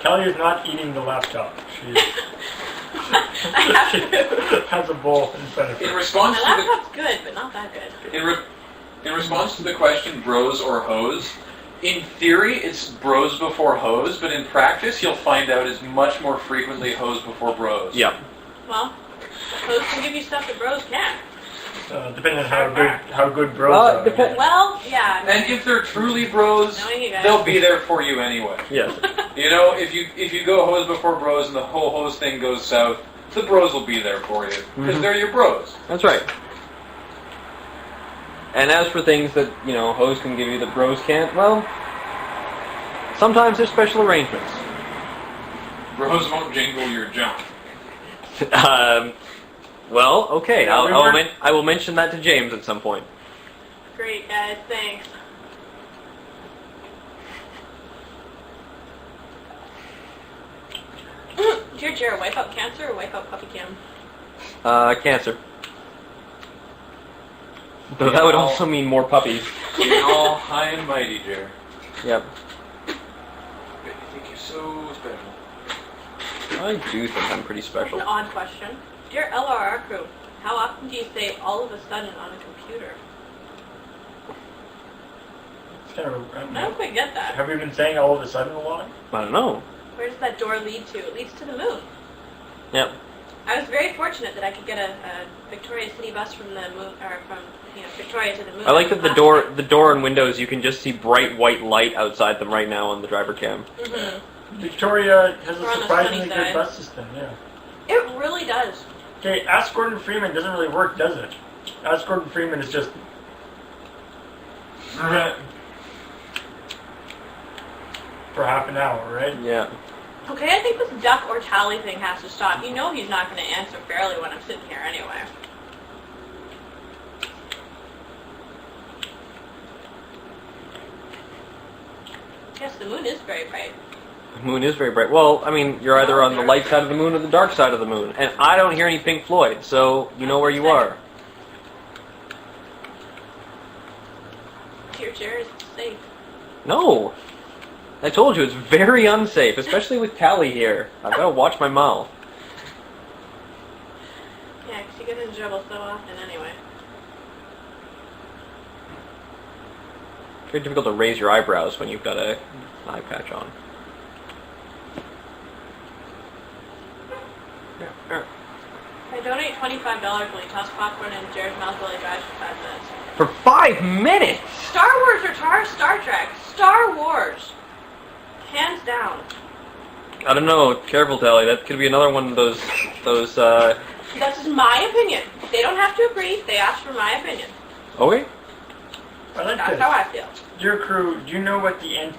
Kelly is not eating the laptop. She has a bowl in front of her. In response My to laptop's good, but not that good. in response to the question, bros or hoes, in theory, it's bros before hoes, but in practice, you'll find out it's much more frequently hoes before bros. Yeah. Well, hoes can give you stuff that bros can't. Depending on how good bros are. Well, yeah. And if they're truly bros, Knowing you guys. they'll be there for you anyway. Yes. You know, if you go hoes before bros and the whole hose thing goes south, the bros will be there for you because they're your bros. That's right. And as for things that, hoes can give you that bros can't, well, sometimes there's special arrangements. Bros won't jingle your junk. Well, okay. Yeah, I will mention that to James at some point. Great, guys. Thanks. Dear Jared, wipe out cancer or wipe out puppy cam? Cancer. Though that would also mean more puppies. You're all high and mighty, Jer. Yep. But you think you're so special. I do think I'm pretty That's special. an odd question. Dear LRR crew, how often do you say all of a sudden on a computer? It's kind of, I don't quite get that. have we been saying all of a sudden a lot? I don't know. Where does that door lead to? It leads to the moon. Yep. I was very fortunate that I could get a Victoria City bus from the moon, or from Victoria to the moon. I like that the door and windows, you can just see bright white light outside them right now on the driver cam. Mm-hmm. Victoria has We're a on the surprisingly sunny good side. bus system, yeah. It really does. Okay, Ask Gordon Freeman doesn't really work, does it? Ask Gordon Freeman is just... for half an hour, right? Yeah. Okay, I think this duck or tally thing has to stop. You know he's not going to answer fairly when I'm sitting here anyway. Yes, the moon is very bright. The moon is very bright. Well, I mean, you're either on the light side of the moon or the dark side of the moon. And I don't hear any Pink Floyd, so you know where you are. Your chair is safe. No. I told you, it's very unsafe, especially with Callie here. I've got to watch my mouth. Yeah, 'cause you get into trouble so often anyway. It's very difficult to raise your eyebrows when you've got a eye patch on. I donate $25 when you toss popcorn in Jared's mouth while he drives for 5 minutes. For 5 minutes? Star Wars or Star Trek? Star Wars. Hands down. I don't know. Careful, Tally. That could be another one of those. That's just my opinion. They don't have to agree. They ask for my opinion. Okay. I like That's this. how I feel. Dear crew, do you know what the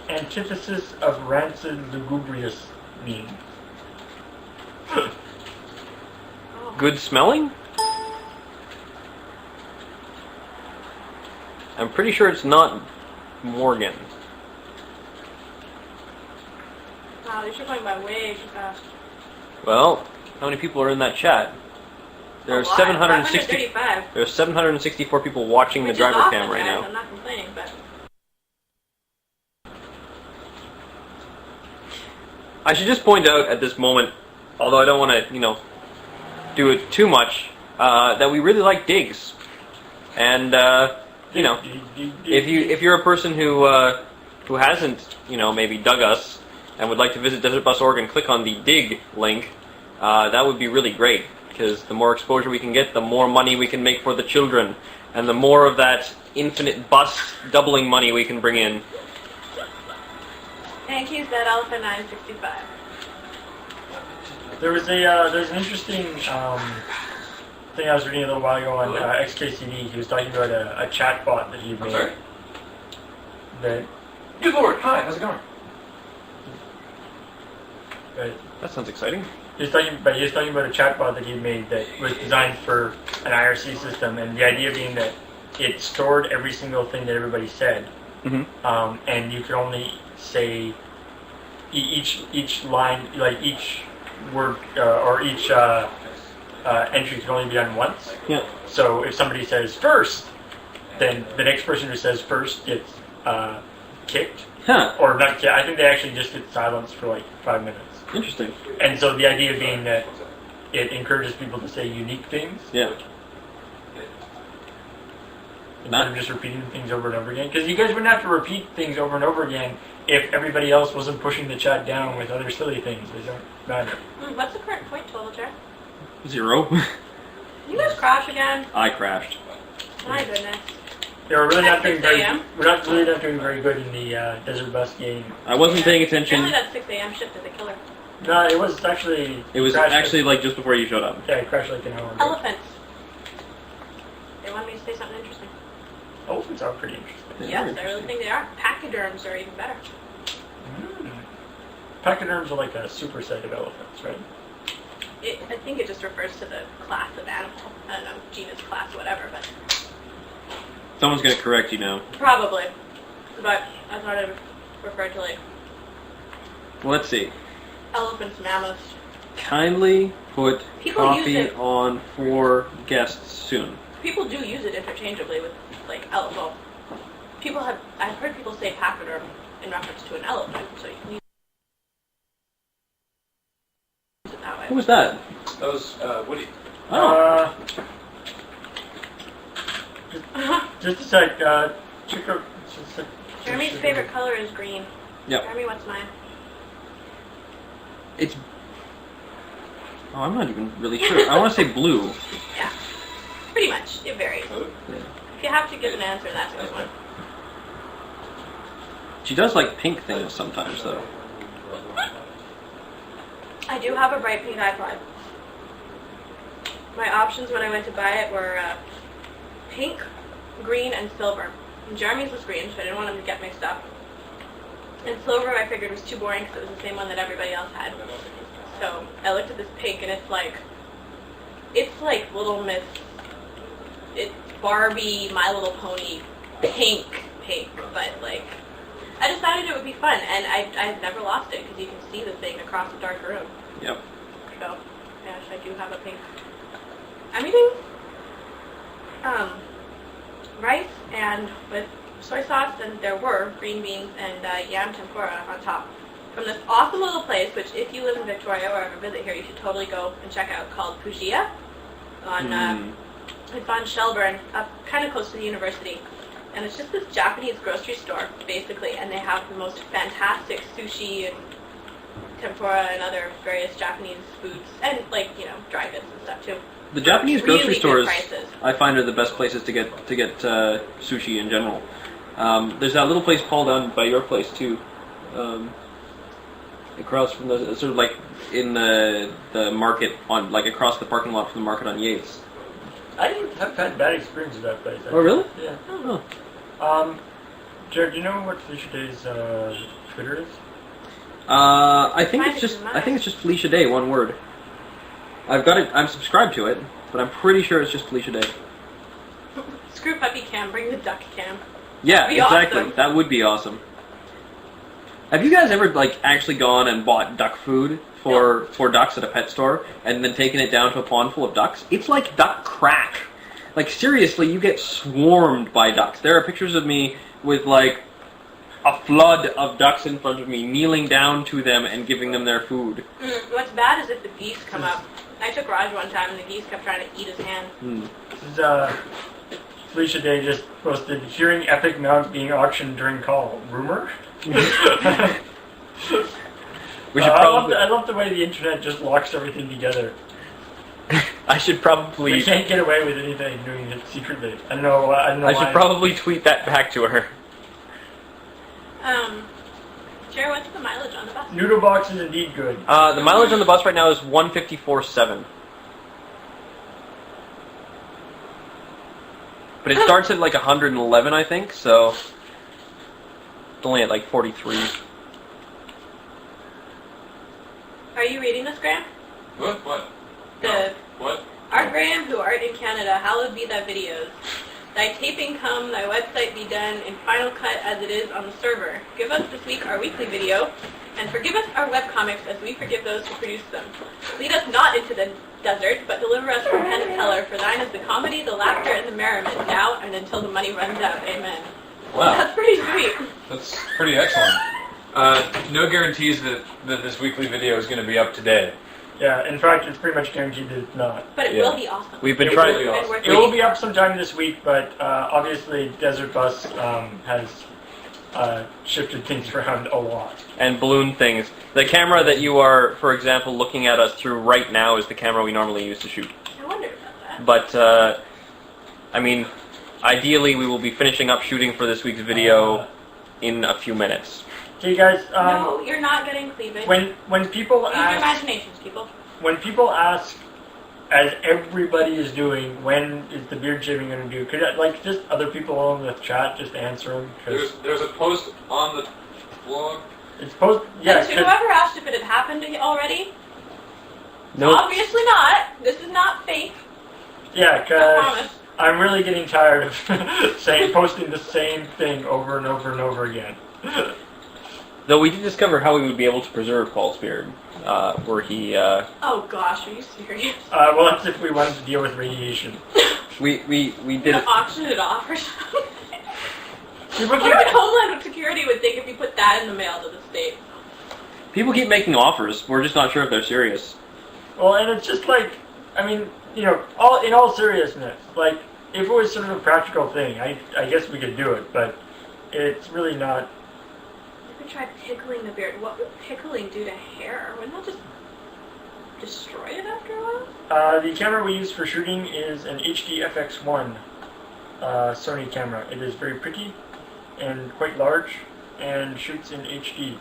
antithesis of rancid lugubrious means? Good smelling? I'm pretty sure it's not Morgan. Wow, these are going by way too fast. Well, how many people are in that chat? There are A lot. 760. 535. There are 764 people watching Which the is driver awesome, cam right guys. now. I'm not complaining, but I should just point out at this moment, although I don't want to, do it too much, that we really like digs, and if you're a person who hasn't maybe dug us and would like to visit Desert Bus Oregon, click on the dig link. That would be really great, because the more exposure we can get, the more money we can make for the children, and the more of that infinite bus doubling money we can bring in. Thank you, Zed Elephant 965. There's an interesting thing I was reading a little while ago on XKCD. He was talking about a chat bot that he made. I'm sorry? That, Good Lord, hi, how's it going? That sounds exciting. he was talking about a chat bot that he made that was designed for an IRC system, and the idea being that it stored every single thing that everybody said, and you could only say each line, like each word or each entry can only be done once. Yeah. So if somebody says first, then the next person who says first gets kicked. Huh. Or not kicked. I think they actually just get silenced for like 5 minutes. Interesting. And so the idea being that it encourages people to say unique things. Yeah. Instead of just repeating things over and over again. Because you guys wouldn't have to repeat things over and over again if everybody else wasn't pushing the chat down with other silly things. They don't matter. What's the current point total, Jared? 0. You guys crash again? I crashed. My goodness. Yeah, we're really not doing 6 very. a.m.? We're not really not doing very good in the Desert Bus game. I wasn't paying attention. Apparently that 6 a.m. shift is a killer. No, it was actually. It was crashed actually like just before you showed up. Yeah, it crashed like an hour ago. Elephants. They wanted me to say something interesting. Elephants are pretty interesting. Yes, I really think they are. Pachyderms are even better. Pachyderms are like a superset of elephants, right? I think it just refers to the class of animal. I don't know, genus, class, whatever, but Someone's gonna correct you now. probably. But I thought it referred to like Well, let's see. elephants, mammoths. Kindly put People coffee use it. on for guests soon. People do use it interchangeably with like elephant. I've heard people say pachyderm in reference to an elephant, so you can use it that way. Who was that? That was Woody. Oh. Just a sec. Check out. Just a sec. Jeremy's favorite color is green. Yep. Jeremy, what's mine? It's. Oh, I'm not even really sure. I want to say blue. Yeah. Pretty much. It varies. Yeah. If you have to give an answer, that's a good one. She does like pink things sometimes, though. I do have a bright pink iPod. My options when I went to buy it were pink, green, and silver. And Jeremy's was green, so I didn't want him to get mixed up. And silver I figured was too boring because it was the same one that everybody else had. So I looked at this pink, and it's like Little Miss, it's Barbie, My Little Pony, pink, but like, I decided it would be fun, and I've never lost it because you can see the thing across a dark room. Yep. So, yes, I do have a pink. I'm eating rice and with soy sauce, and there were green beans and yam tempura on top from this awesome little place, which if you live in Victoria or ever visit here, you should totally go and check out, called Pujia. It's on Shelburne, up kind of close to the university. And it's just this Japanese grocery store, basically, and they have the most fantastic sushi and tempura and other various Japanese foods, and like, you know, dry goods and stuff too. The Japanese Really grocery good stores, prices. I find, are the best places to get sushi in general. There's that little place, Paul, down by your place too, across from the sort of like in the market on like across the parking lot from the market on Yates. I didn't have had bad experience with that place. Oh, really? Yeah. Oh. Jared, do you know what Felicia Day's Twitter is? I think it's just Felicia Day, one word. I've got it. I'm subscribed to it, but I'm pretty sure it's just Felicia Day. Screw puppy cam, bring the duck cam. Yeah, That'd be exactly. awesome. That would be awesome. Have you guys ever like actually gone and bought duck food for ducks at a pet store and then taken it down to a pond full of ducks? It's like duck crack. Like seriously, you get swarmed by ducks. There are pictures of me with like a flood of ducks in front of me, kneeling down to them and giving them their food. What's bad is if the geese come up. I took Raj one time and the geese kept trying to eat his hand. This is, Felicia Day just posted, hearing epic mount being auctioned during call. Rumor? We should probably. I love the way the internet just locks everything together. I should probably. We can't get away with anything doing it secretly. I don't know I should why. probably tweet that back to her. Jared, what's the mileage on the bus? Noodle box is indeed good. The mileage on the bus right now is 154.7. But it starts at like 111, I think, so it's only at like 43. Are you reading this, Graham? What? What? Our Graham, who art in Canada, hallowed be thy videos. Thy taping come, thy website be done, in final cut as it is on the server. Give us this week our weekly video, and forgive us our webcomics as we forgive those who produce them. Lead us not into the desert, but deliver us from Penn and Teller, for thine is the comedy, the laughter, and the merriment, now and until the money runs out. Amen. Wow. That's pretty sweet. That's That's pretty excellent. No guarantees that this weekly video is going to be up today. Yeah, in fact, it's pretty much guaranteed that it's not. But it will be awesome. We've been It trying. will be awesome. It will be up sometime this week, but obviously Desert Bus has shifted things around a lot. And balloon things. The camera that you are, for example, looking at us through right now is the camera we normally use to shoot. I wondered about that. But, I mean, ideally we will be finishing up shooting for this week's video in a few minutes. Okay, guys. No, you're not getting cleavage. When people Use your ask, imaginations, people. when people ask, as everybody is doing, when is the beard shaving going to do? Could just other people on the chat just answer them? There's a post on the blog. It's post. Yeah. And to whoever asked if it had happened already, Nope. obviously not. This is not fake. Yeah, I because promise. I'm really getting tired of posting the same thing over and over and over again. Though we did discover how we would be able to preserve Paul's beard, were he, Oh gosh, are you serious? Well, that's if we wanted to deal with radiation. we You're did gonna it. auction it off or something? People What would Homeland Security would think if you put that in the mail to the state? People keep making offers, we're just not sure if they're serious. Well, and it's just like, I mean, in all seriousness, like, if it was sort of a practical thing, I guess we could do it, but it's really not. You could try pickling the beard. What would pickling do to hair? Wouldn't that just destroy it after a while? The camera we use for shooting is an HD FX1 Sony camera. It is very pretty and quite large and shoots in HD.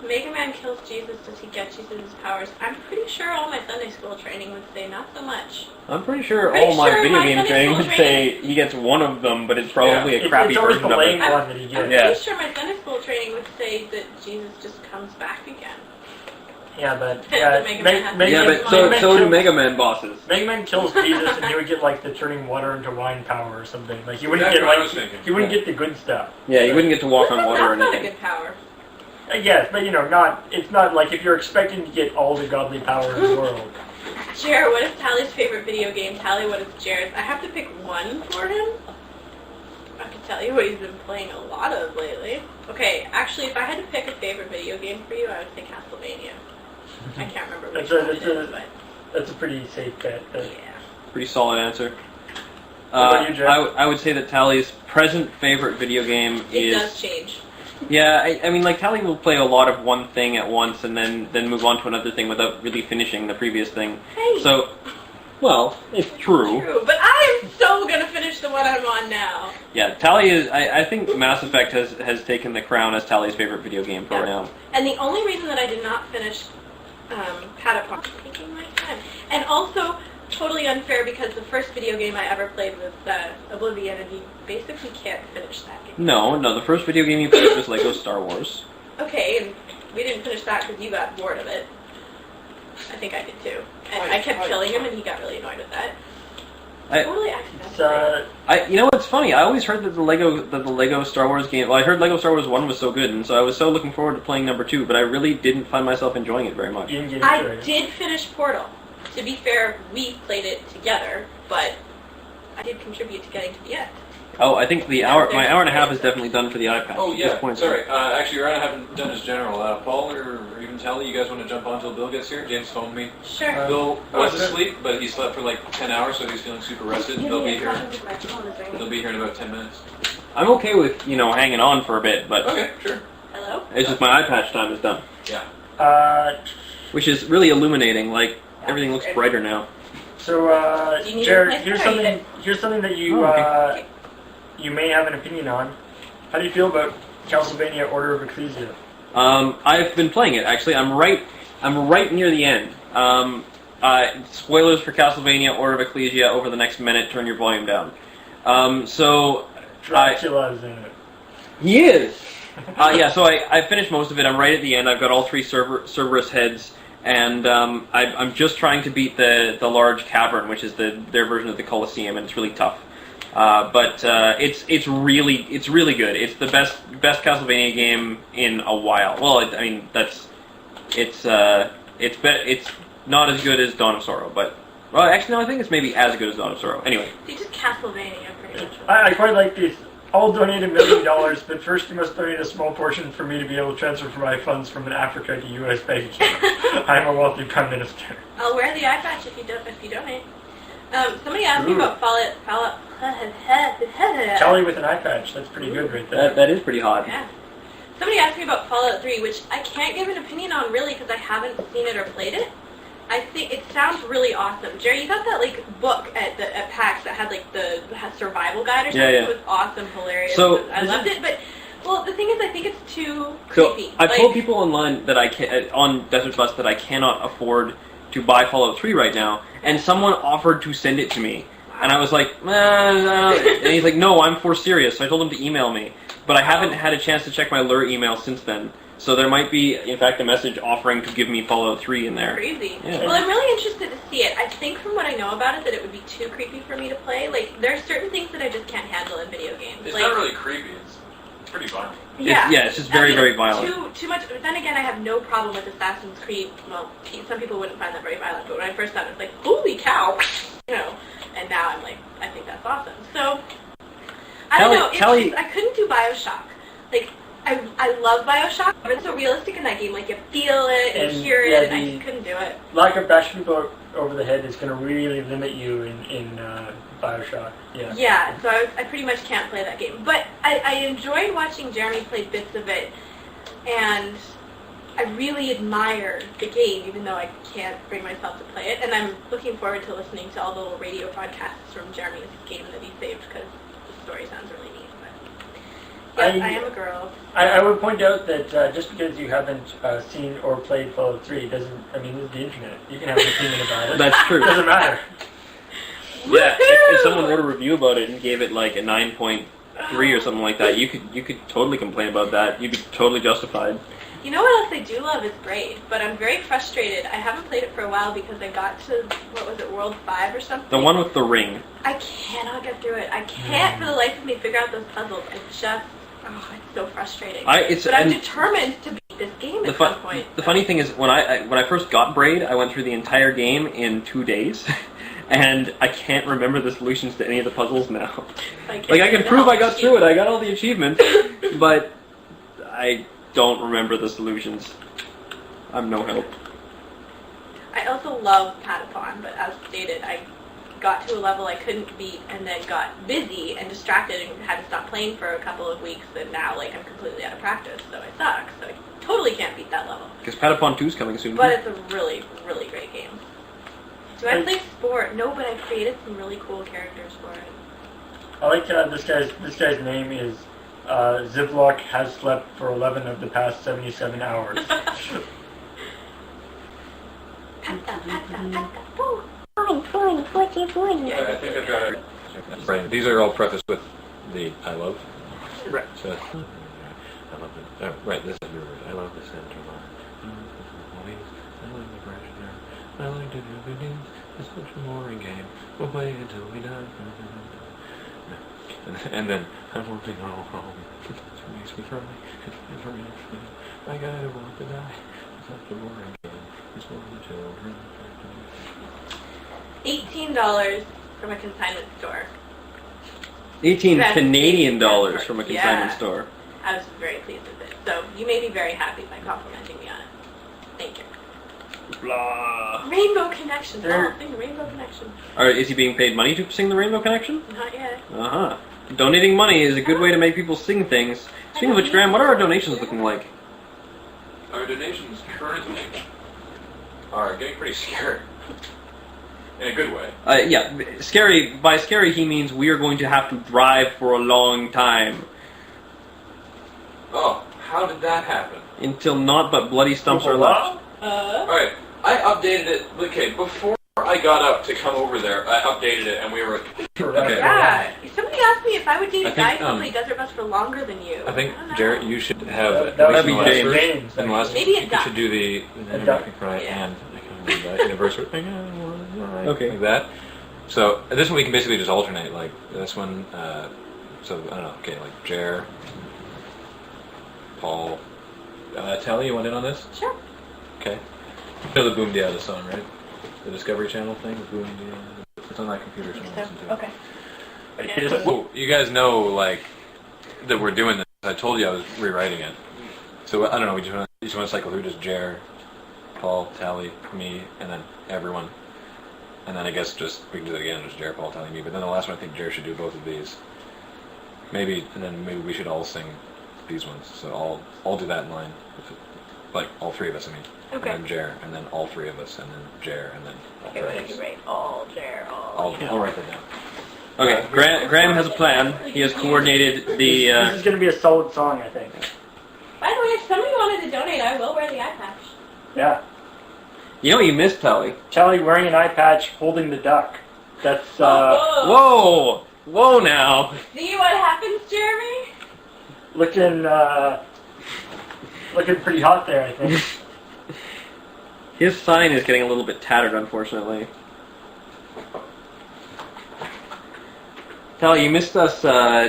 Mega Man kills Jesus. Does he get Jesus' powers? I'm pretty sure all my Sunday school training would say not so much. I'm pretty sure Pretty all my sure video my game Sunday training school would say he gets one of them, but it's probably a crappy it's always version the of lame it. one that he I'm gets. Yeah. pretty sure my Sunday school training would say that Jesus just comes back again. Yeah, but The Mega Man has to Yeah, Mega but Man so do Mega Man bosses. Mega Man kills Jesus, and he would get like the turning water into wine power or something. Like he wouldn't Exactly get what I was thinking. he wouldn't get the good stuff. Yeah, you wouldn't get to walk on water or That's not a anything. good power. Yes, but it's not like if you're expecting to get all the godly power in the world. Jared, what is Tally's favorite video game? Tally, what is Jared's? I have to pick one for him. I can tell you what he's been playing a lot of lately. Okay, actually, if I had to pick a favorite video game for you, I would say Castlevania. I can't remember which one it is, but That's a pretty safe bet. yeah. Pretty solid answer. What about you, Jared? I would say that Tally's present favorite video game It is... does change. Yeah, I mean, like, Tally will play a lot of one thing at once and then move on to another thing without really finishing the previous thing. Hey, So, well, it's true. true, but I am so gonna finish the one I'm on now. Yeah, Tally is... I think Mass Effect has taken the crown as Tally's favorite video game for Yeah. now. And the only reason that I did not finish Patapon taking my time, and also totally unfair because the first video game I ever played was Oblivion, and you basically can't finish that game. No, the first video game you played was Lego Star Wars. Okay, and we didn't finish that because you got bored of it. I think I did too. And I kept killing him, and he got really annoyed with that. Totally accidentally. You know what's funny? I always heard that the Lego Star Wars game. Well, I heard Lego Star Wars 1 was so good, and so I was so looking forward to playing number 2. But I really didn't find myself enjoying it very much. You didn't get into I it. did finish Portal. To be fair, we played it together, but I did contribute to getting to the end. Oh, I think my hour and a half is definitely done for the iPad. Oh at this yeah, point. sorry. Actually, your I haven't done as general. Paul or even Tally, you guys want to jump on until Bill gets here? James phoned me. Sure. Bill was asleep, but he slept for like 10 hours, so he's feeling super rested. They'll be here. They'll be here in about 10 minutes. I'm okay with hanging on for a bit, but Okay, sure. Hello? it's just my iPad time is done, Yeah. which is really illuminating. Like everything looks brighter now. So, Do you need Jared, a place to write here's something that you okay. you may have an opinion on. How do you feel about Castlevania Order of Ecclesia? I've been playing it actually. I'm right near the end. Spoilers for Castlevania Order of Ecclesia over the next minute. Turn your volume down. Dracula's in it. He is. Yeah, so I finished most of it. I'm right at the end. I've got all 3 Cerberus heads, and I'm just trying to beat the large cavern, which is their version of the Colosseum, and it's really tough. But it's really good. It's the best Castlevania game in a while. Well, it's not as good as Dawn of Sorrow, but actually no, I think it's maybe as good as Dawn of Sorrow. Anyway, See, just Castlevania, pretty much. I quite like this. I'll donate $1 million, but first you must donate a small portion for me to be able to transfer my funds from an Africa to U.S. bank account. I'm a wealthy prime minister. I'll wear the eye patch if you donate. Somebody asked me about Fallout. Kelly with an eye patch. That's pretty good right there. That is pretty hot. Yeah. Somebody asked me about Fallout 3, which I can't give an opinion on really because I haven't seen it or played it. I think it sounds really awesome. Jerry, you got that like book at PAX that had like the survival guide or something. Yeah. It was awesome, hilarious. So I loved it, but well, the thing is, I think it's too So creepy. I've told people online that I can on Desert Bus that I cannot afford to buy Fallout 3 right now, and someone offered to send it to me, and I was like, and he's like, no, I'm for serious. So I told him to email me, but I haven't had a chance to check my lure email since then. So there might be, in fact, a message offering to give me Fallout 3 in there. Crazy. Yeah. Well, I'm really interested to see it. I think from what I know about it that it would be too creepy for me to play. Like, there are certain things that I just can't handle in video games. It's like, not really creepy. It's pretty violent. Yeah. It's just very, very violent. Too much. But then again, I have no problem with Assassin's Creed. Well, some people wouldn't find that very violent, but when I first saw it, it's like, holy cow, you know. And now I'm like, I think that's awesome. So I don't know. I couldn't do BioShock. Like, I love BioShock, but it's so realistic in that game. Like, you feel it and hear it, and I just couldn't do it. Lack of bashing people over the head is going to really limit you in BioShock. Yeah. Yeah, so I pretty much can't play that game. But I enjoyed watching Jeremy play bits of it, and I really admire the game, even though I can't bring myself to play it. And I'm looking forward to listening to all the little radio podcasts from Jeremy's game that he saved, because the story sounds really neat. But yes, I am a girl. I would point out that just because you haven't seen or played Fallout 3 doesn't, I mean, it's the internet. You can have an opinion about it. That's true. It doesn't matter. Yeah, if someone wrote a review about it and gave it like a 9.3 or something like that, you could totally complain about that. You'd be totally justified. You know what else I do love is Braid, but I'm very frustrated. I haven't played it for a while because I got to, what was it, World 5 or something? The one with the ring. I cannot get through it. I can't for the life of me figure out those puzzles. It's so frustrating. But I'm determined to beat this game at some point. The funny thing is, when I first got Braid, I went through the entire game in 2 days. And I can't remember the solutions to any of the puzzles now. Like, I can prove I got through it, I got all the achievements, but I don't remember the solutions. I'm no help. I also love Patapon, but as stated, I got to a level I couldn't beat and then got busy and distracted and had to stop playing for a couple of weeks, and now I'm completely out of practice, so I suck. So I totally can't beat that level. Because Patapon 2 is coming soon. But it's a really, really great game. Do I play sport? No, but I created some really cool characters for it. I like this guy's name is Zivlok has slept for 11 of the past 77 hours. Yeah, I think I've got it. Right. These are all prefaced with the I love. Right. So, I love it. Oh, right, this is yours. I love the center line. I love the brush there. I like to do good news. It's such a boring game. We'll play until we die. And then, I'm working all home. It makes me cry. I gotta want to die. It's such a boring game. It's for the children. $18 from a consignment store. 18 Canadian dollars from a consignment store. I was very pleased with it. So you made me very happy by complimenting me on it. Thank you. Blah. Rainbow Connection. Sing Rainbow Connection. Alright, is he being paid money to sing the Rainbow Connection? Not yet. Uh-huh. Donating money is a good way to make people sing things. Speaking of which, Graham, what are our donations looking like? Our donations currently are getting pretty scary. In a good way. Yeah, scary. By scary, he means we are going to have to drive for a long time. Oh, how did that happen? Until naught but bloody stumps are left. Alright, I updated it. Okay, before I got up to come over there, I updated it and we were... Okay. Yeah. Somebody asked me if I would date a guy who played Desert Bus for longer than you. I think, Jarrett, you should have... That would be James. Maybe a duck. You should do the right and the anniversary thing. Okay. Like that. So, this one we can basically just alternate, like, this one, so, I don't know, okay, like, Jer, Paul, Telly, you want in on this? Sure. Okay. You know the Boom Diaz song, right? The Discovery Channel thing, the Boom Diaz. It's on that computer, so listen to it. Okay. Well, you guys know, like, that we're doing this. I told you I was rewriting it. So I don't know. We just want to cycle through just Jer, Paul, Tally, me, and then everyone. And then I guess just we can do it again. Just Jer, Paul, Tally, me. But then the last one, I think Jer should do both of these. Maybe, and then maybe we should all sing these ones. So I'll do that in line. Like all three of us, I mean. Okay. And then Jer, and then all three of us, and then Jer, and then all Okay, three what of did us. you rate? All, Jer, all. I'll write that down. Okay, Graham has a plan. He has coordinated the. This is going to be a solid song, I think. By the way, if somebody wanted to donate, I will wear the eye patch. Yeah. You know what you missed, Tally? Charlie wearing an eye patch, holding the duck. That's, Whoa! Whoa now! See what happens, Jeremy? looking pretty hot there, I think. His sign is getting a little bit tattered, unfortunately. Tally, you missed us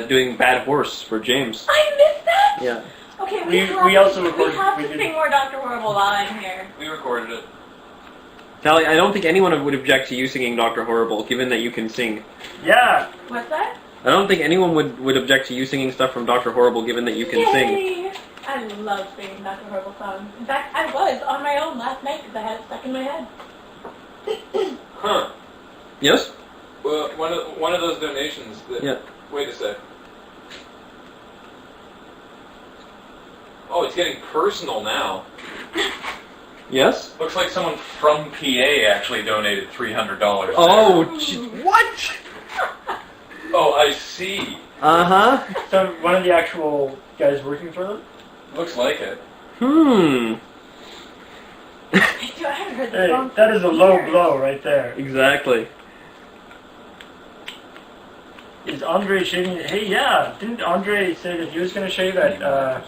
doing Bad Horse for James. I missed that? Yeah. Okay, We also we recorded. have we to did- sing more Dr. Horrible while I'm here. We recorded it. Tally, I don't think anyone would object to you singing Dr. Horrible, given that you can sing. Yeah. What's that? I don't think anyone would object to you singing stuff from Dr. Horrible, given that you can sing. Yay! I love singing Dr. Horrible songs. In fact, I was on my own last night because I had it stuck in my head. Huh. Yes? Well, one of those donations. Yeah. Wait a sec. Oh, it's getting personal now. Yes? Looks like someone from PA actually donated $300. Oh, what? Oh, I see. Uh-huh. So one of the actual guys working for them? Looks like it. I haven't heard the Hey, song. that is a low years. blow right there. Exactly. Is Andre shaving? Hey, yeah. Didn't Andre say that he was going to shave at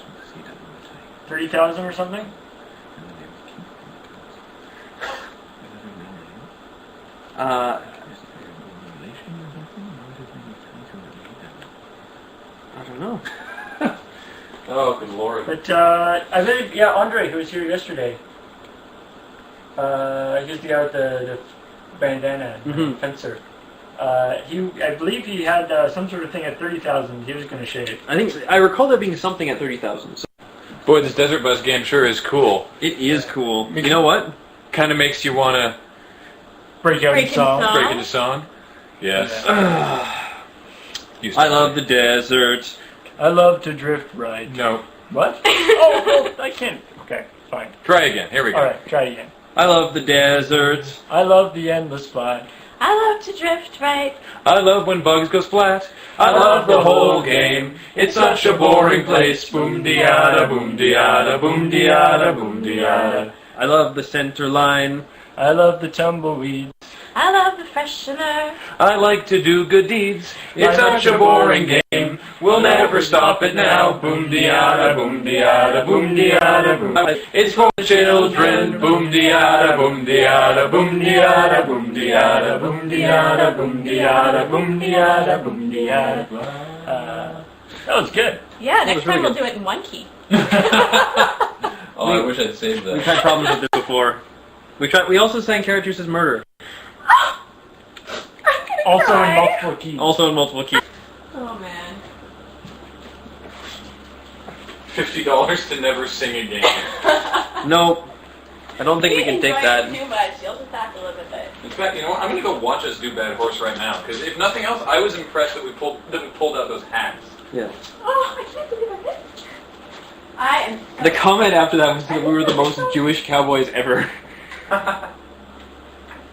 30,000 or something? I don't know. Oh, good lord. But I think, yeah, Andre, who was here yesterday. He's the guy with the bandana, fencer. I believe he had some sort of thing at 30,000. He was going to shave. I recall there being something at 30,000. So Boy, this Desert Bus game sure is cool. it is cool. You know what? Kind of makes you want to Break out in Breaking song. song. break into song. Yes. I love the desert. I love to drift ride. No. What? Oh, I can't. Okay, fine. Try again. Here we go. Alright, try again. I love the desert. I love the endless flight. I love to drift right. I love when bugs go splat. I love the whole game. It's such a boring place. Boom diada, boom diada, boom diada, boom diada. I love the center line. I love the tumbleweeds. I love the freshener. I like to do good deeds. It's such a boring game. We'll never stop it now. Boom diada, boom diada, boom diada, boom. It's for children. Boom diada, boom diada, boom diada, boom diada, boom diada, boom diada, boom diada, boom diada. That was good. Yeah, next was time really we'll do it in one key. Oh, I wish I'd saved We've that. had problems with this before. We also sang Caratus's Murder. I'm gonna Also cry. in multiple keys. Also in multiple keys. Oh man. $50 to never sing again. No, I don't think we can take enjoy that. it too much. You'll just have to live with it. In fact, you know what? I'm gonna go watch us do Bad Horse right now. Because if nothing else, I was impressed that we pulled out those hats. Yeah. Oh, I can't believe I missed. I am. So The comment after that was that we were the most Jewish cowboys ever.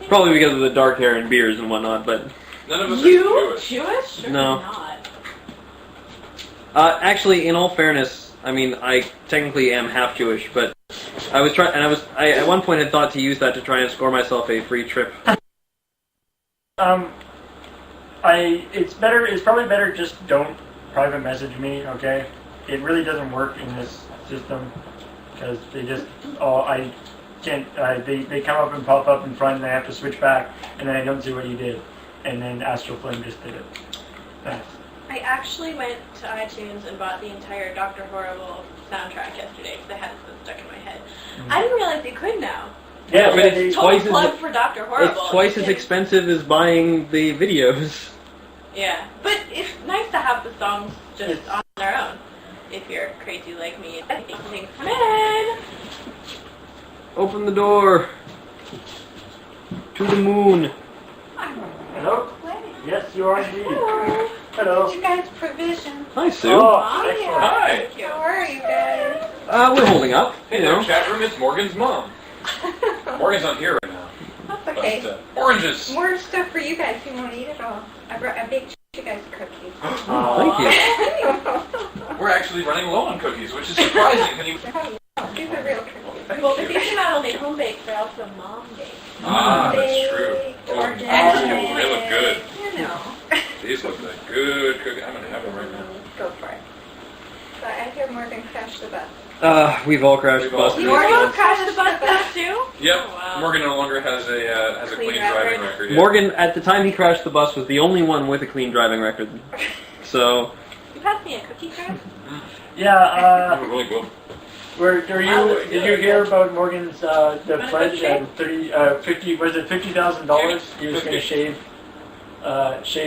Probably because of the dark hair and beards and whatnot, but None of us You are Jewish. Jewish? Sure No. Not. actually, in all fairness, I mean, I technically am half Jewish, but I was trying, and I at one point had thought to use that to try and score myself a free trip. It's probably better just don't private message me, okay? It really doesn't work in this system because they just, I can't, they come up and pop up in front and I have to switch back and then I don't see what you did. And then Astral Flame just did it. Thanks. I actually went to iTunes and bought the entire Dr. Horrible soundtrack yesterday because I had it stuck in my head. I didn't realize you could now. Yeah, but but it's Total twice as plug for Dr. Horrible. It's twice You as can- expensive as buying the videos. Yeah, but it's nice to have the songs just on there our own. If you're crazy like me, things come in. Open the door. To the moon. Hello? Yes, you are indeed. Hello. Hello. Did you guys provision? Hi, Sue. Oh, Oh, excellent. Hi. How are you guys? We're holding up. Hey You there, know. chat room. It's Morgan's mom. Morgan's not here right now. That's okay. But, oranges. More stuff for you guys. You won't eat it all. I baked you guys cookies. Thank you. We're actually running low on cookies, which is surprising. Can you... These are real cookies. Well, these are not only home baked, they're also mom baked. Ah, that's true. Baked, Oh, organic. they look good. You know. These look like good cookies. I'm gonna have them right now. Go for it. So I hear Morgan crashed the bus. We've all crashed We've the all bus. crashed. Morgan crashed the bus now too? Yep. Oh, wow. Morgan no longer has a clean driving record. Yet. Morgan, at the time he crashed the bus, was the only one with a clean driving record. So, You passed me a cookie card? Yeah, Oh, really good. did you hear about Morgan's, the pledge at 50, was it $50,000? He was going to shave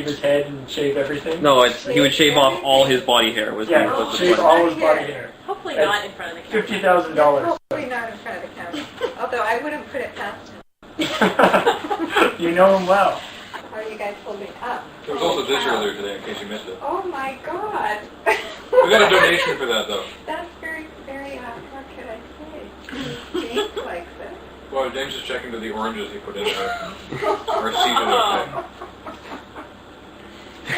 his head and shave everything? no, he would shave off all his body hair. Was Yeah, was the shave plan. all his body hair. Hopefully not in front of the camera. $50,000. Hopefully not in front of the camera. Although I wouldn't put it past him. You know him well. How are you guys holding up? There was also this earlier today, in case you missed it. Oh my god. We got a donation for that, though. That's very, very, what could I say? James likes it. Well, James is checking to the oranges he put in there. Or seeded okay.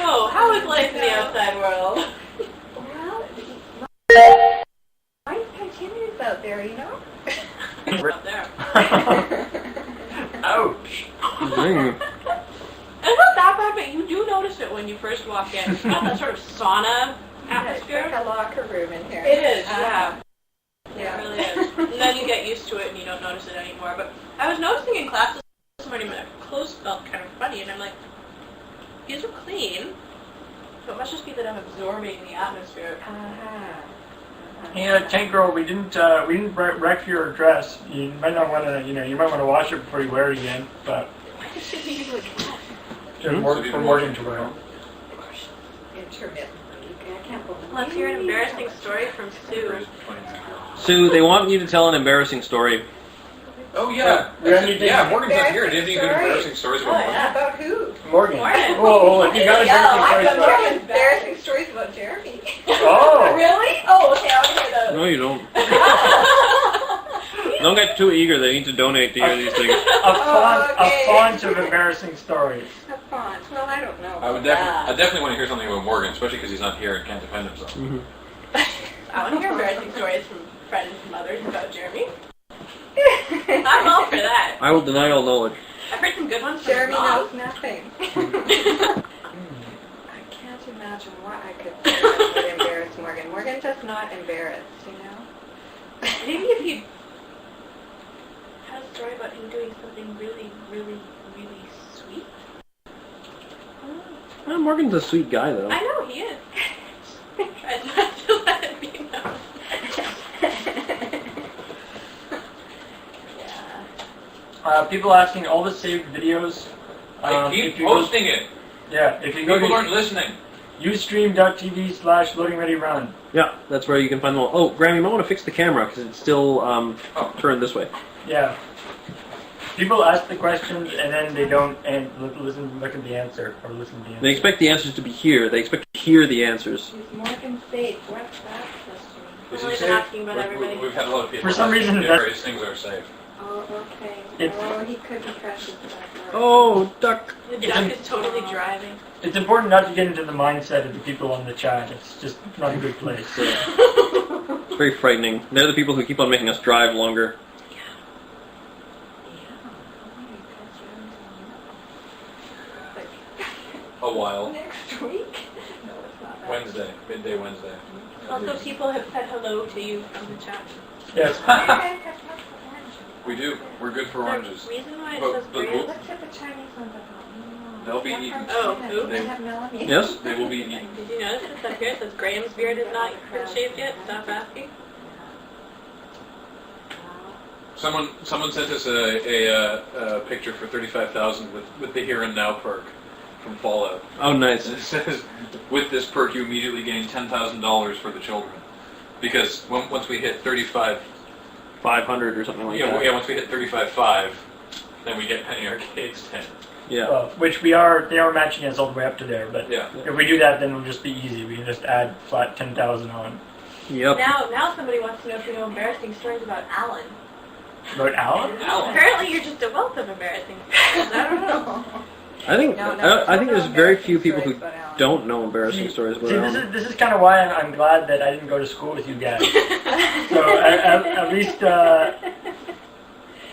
Oh, how is life in the outside world? Well, life continues out there, you know? Out there. Ouch. Mm. It's not that bad, but you do notice it when you first walk in. It's got that sort of sauna It's atmosphere. like a locker room in here. It is, yeah. Yeah. It really is. And then you get used to it and you don't notice it anymore. But I was noticing in class this morning my clothes felt kind of funny, and I'm like, these are clean. So it must just be that I'm absorbing the atmosphere. Yeah, Tank Girl, we didn't wreck your dress. You might not want to, you might want to wash it before you wear it again, but Why does she usually do that? for Morgan to wear. Intermittently. I can't believe Let's hear an embarrassing story from Sue. Sue, they want you to tell an embarrassing story. Oh, yeah. Yeah, Morgan's not here. Do you have any good embarrassing stories about Morgan? About who? Morgan. Morgan. Oh, if you got embarrassing stories. More embarrassing stories about Jeremy. Oh. Really? Oh, okay, I'll hear those. No, you don't. Don't get too eager. They need to donate to hear these things. A font of embarrassing stories. A font. Well, I don't know. I definitely want to hear something about Morgan, especially because he's not here and can't defend himself. I want to hear embarrassing stories from friends and mothers about Jeremy. I'm all for that. I will deny all knowledge. I've heard some good ones from Jeremy his mom. knows nothing. I can't imagine what I could say that would embarrass Morgan. Morgan does not embarrass, you know? Maybe if you had a story about him doing something really, really, really sweet. Well, Morgan's a sweet guy, though. I know, he is. Try not to let it be known. People asking all the saved videos. I keep if you go- posting it. Yeah, if you go People aren't to listening. ustream.tv/loadingreadyrun. Yeah, that's where you can find them all. Oh, Graham, you might want to fix the camera because it's still turned this way. Yeah. People ask the questions and then they don't look at the answer or listen to the answer. They expect the answers to be here. They expect to hear the answers. Is Morgan safe? What's that question? Is Well, he they've safe? been asking about everybody. We've had a lot of people For some asking reason, if that's- various things are safe. Oh, okay. It's- Oh, he could be crashing the bus. Oh, duck. The duck is totally driving. It's important not to get into the mindset of the people on the chat. It's just not a good place. It's very frightening. They're the people who keep on making us drive longer. A while. Next week? No, it's not that. Wednesday. Midday Wednesday. Also, people have said hello to you from the chat. Yes. You guys have lots of oranges. We do. We're good for oranges. The reason why it But- says but green. Let's have the Chinese ones about. They'll be eaten. Oh, who? They have Melanie. Yes? They will be eaten. Did you notice it's up here? It says Graham's beard is not shaved yet. Stop asking. Someone sent us a picture for 35,000 with the Here and Now perk. from Fallout. Oh, nice. And it says, with this perk, you immediately gain $10,000 for the children. Because once we hit 35... 500 or something like that. Yeah, once we hit 35.5, then we get Penny Arcade's 10. Yeah. Well, which they are matching us all the way up to there, but Yeah. if we do that, then it'll just be easy. We can just add flat 10,000 on. Yep. Now somebody wants to know if you know embarrassing stories about Alan. About Alan? Apparently you're just a wealth of embarrassing stories. I don't know. I think No, I think there's very few people who stories about Alan. don't know embarrassing stories about See, Alan. this is kind of why I'm glad that I didn't go to school with you guys. So at least,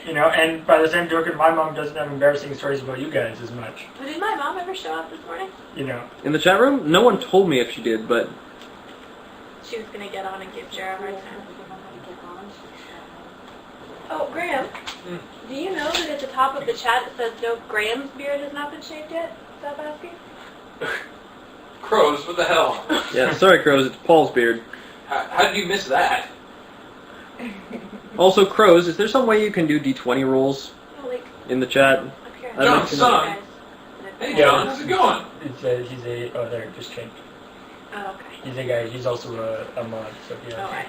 and by the same token, my mom doesn't have embarrassing stories about you guys as much. Did my mom ever show up this morning? In the chat room, no one told me if she did, but She was going to get on and give Jared a hard time. Oh, Graham, do you know that at the top of the chat it says, no, Graham's beard has not been shaved yet? Stop asking. Crows, what the hell? yeah. Sorry, Crows, it's Paul's beard. How did you miss that? Also, Crows, is there some way you can do D20 rolls Oh, like, in the chat? up here. I'd John, like to know. son. Hey, John, how's it going? He's a, oh, there, it just changed. Oh, okay. He's a guy, he's also a mod, so Oh, yeah. I see.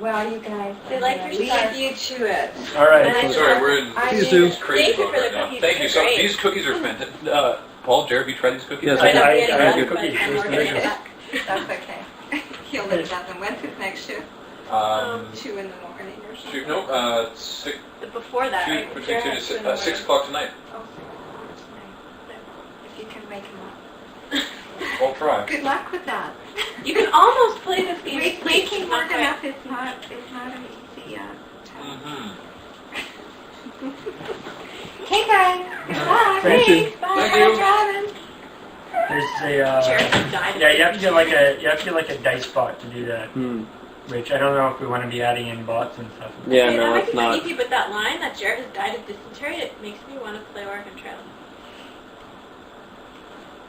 Well, you guys, They like your leave stuff. you to it. Alright, Sorry, we're in I Please mean, do. crazy Thank you mode for right the now. cookies. Thank you. They're great. These cookies are fantastic. Paul, Jared, have you tried these cookies? Yes, I know, I we had had one, good but cookies. I'm It was working delicious. back. That's okay. He'll live that. And when's his next shift? 2 2 in the morning or something? no, 6, But before that, right? between Jared 2 to has 6, in the 6 morning. o'clock tonight. Oh, if you can make him up. I'll try. Good luck with that. You can almost play this game. Making Not Morgan quite. up is not an easy task. Mm-hmm. Hey guys, bye. Thank you. Bye. Thank Bye, you. driving. there's Jared a, died. yeah, you have to get like a dice bot to do that, which I don't know if we want to be adding in bots and stuff. Yeah, Hey, no, that it's makes not. it easy, but that line that Jared has died of dysentery, it makes me want to play Oregon Trail.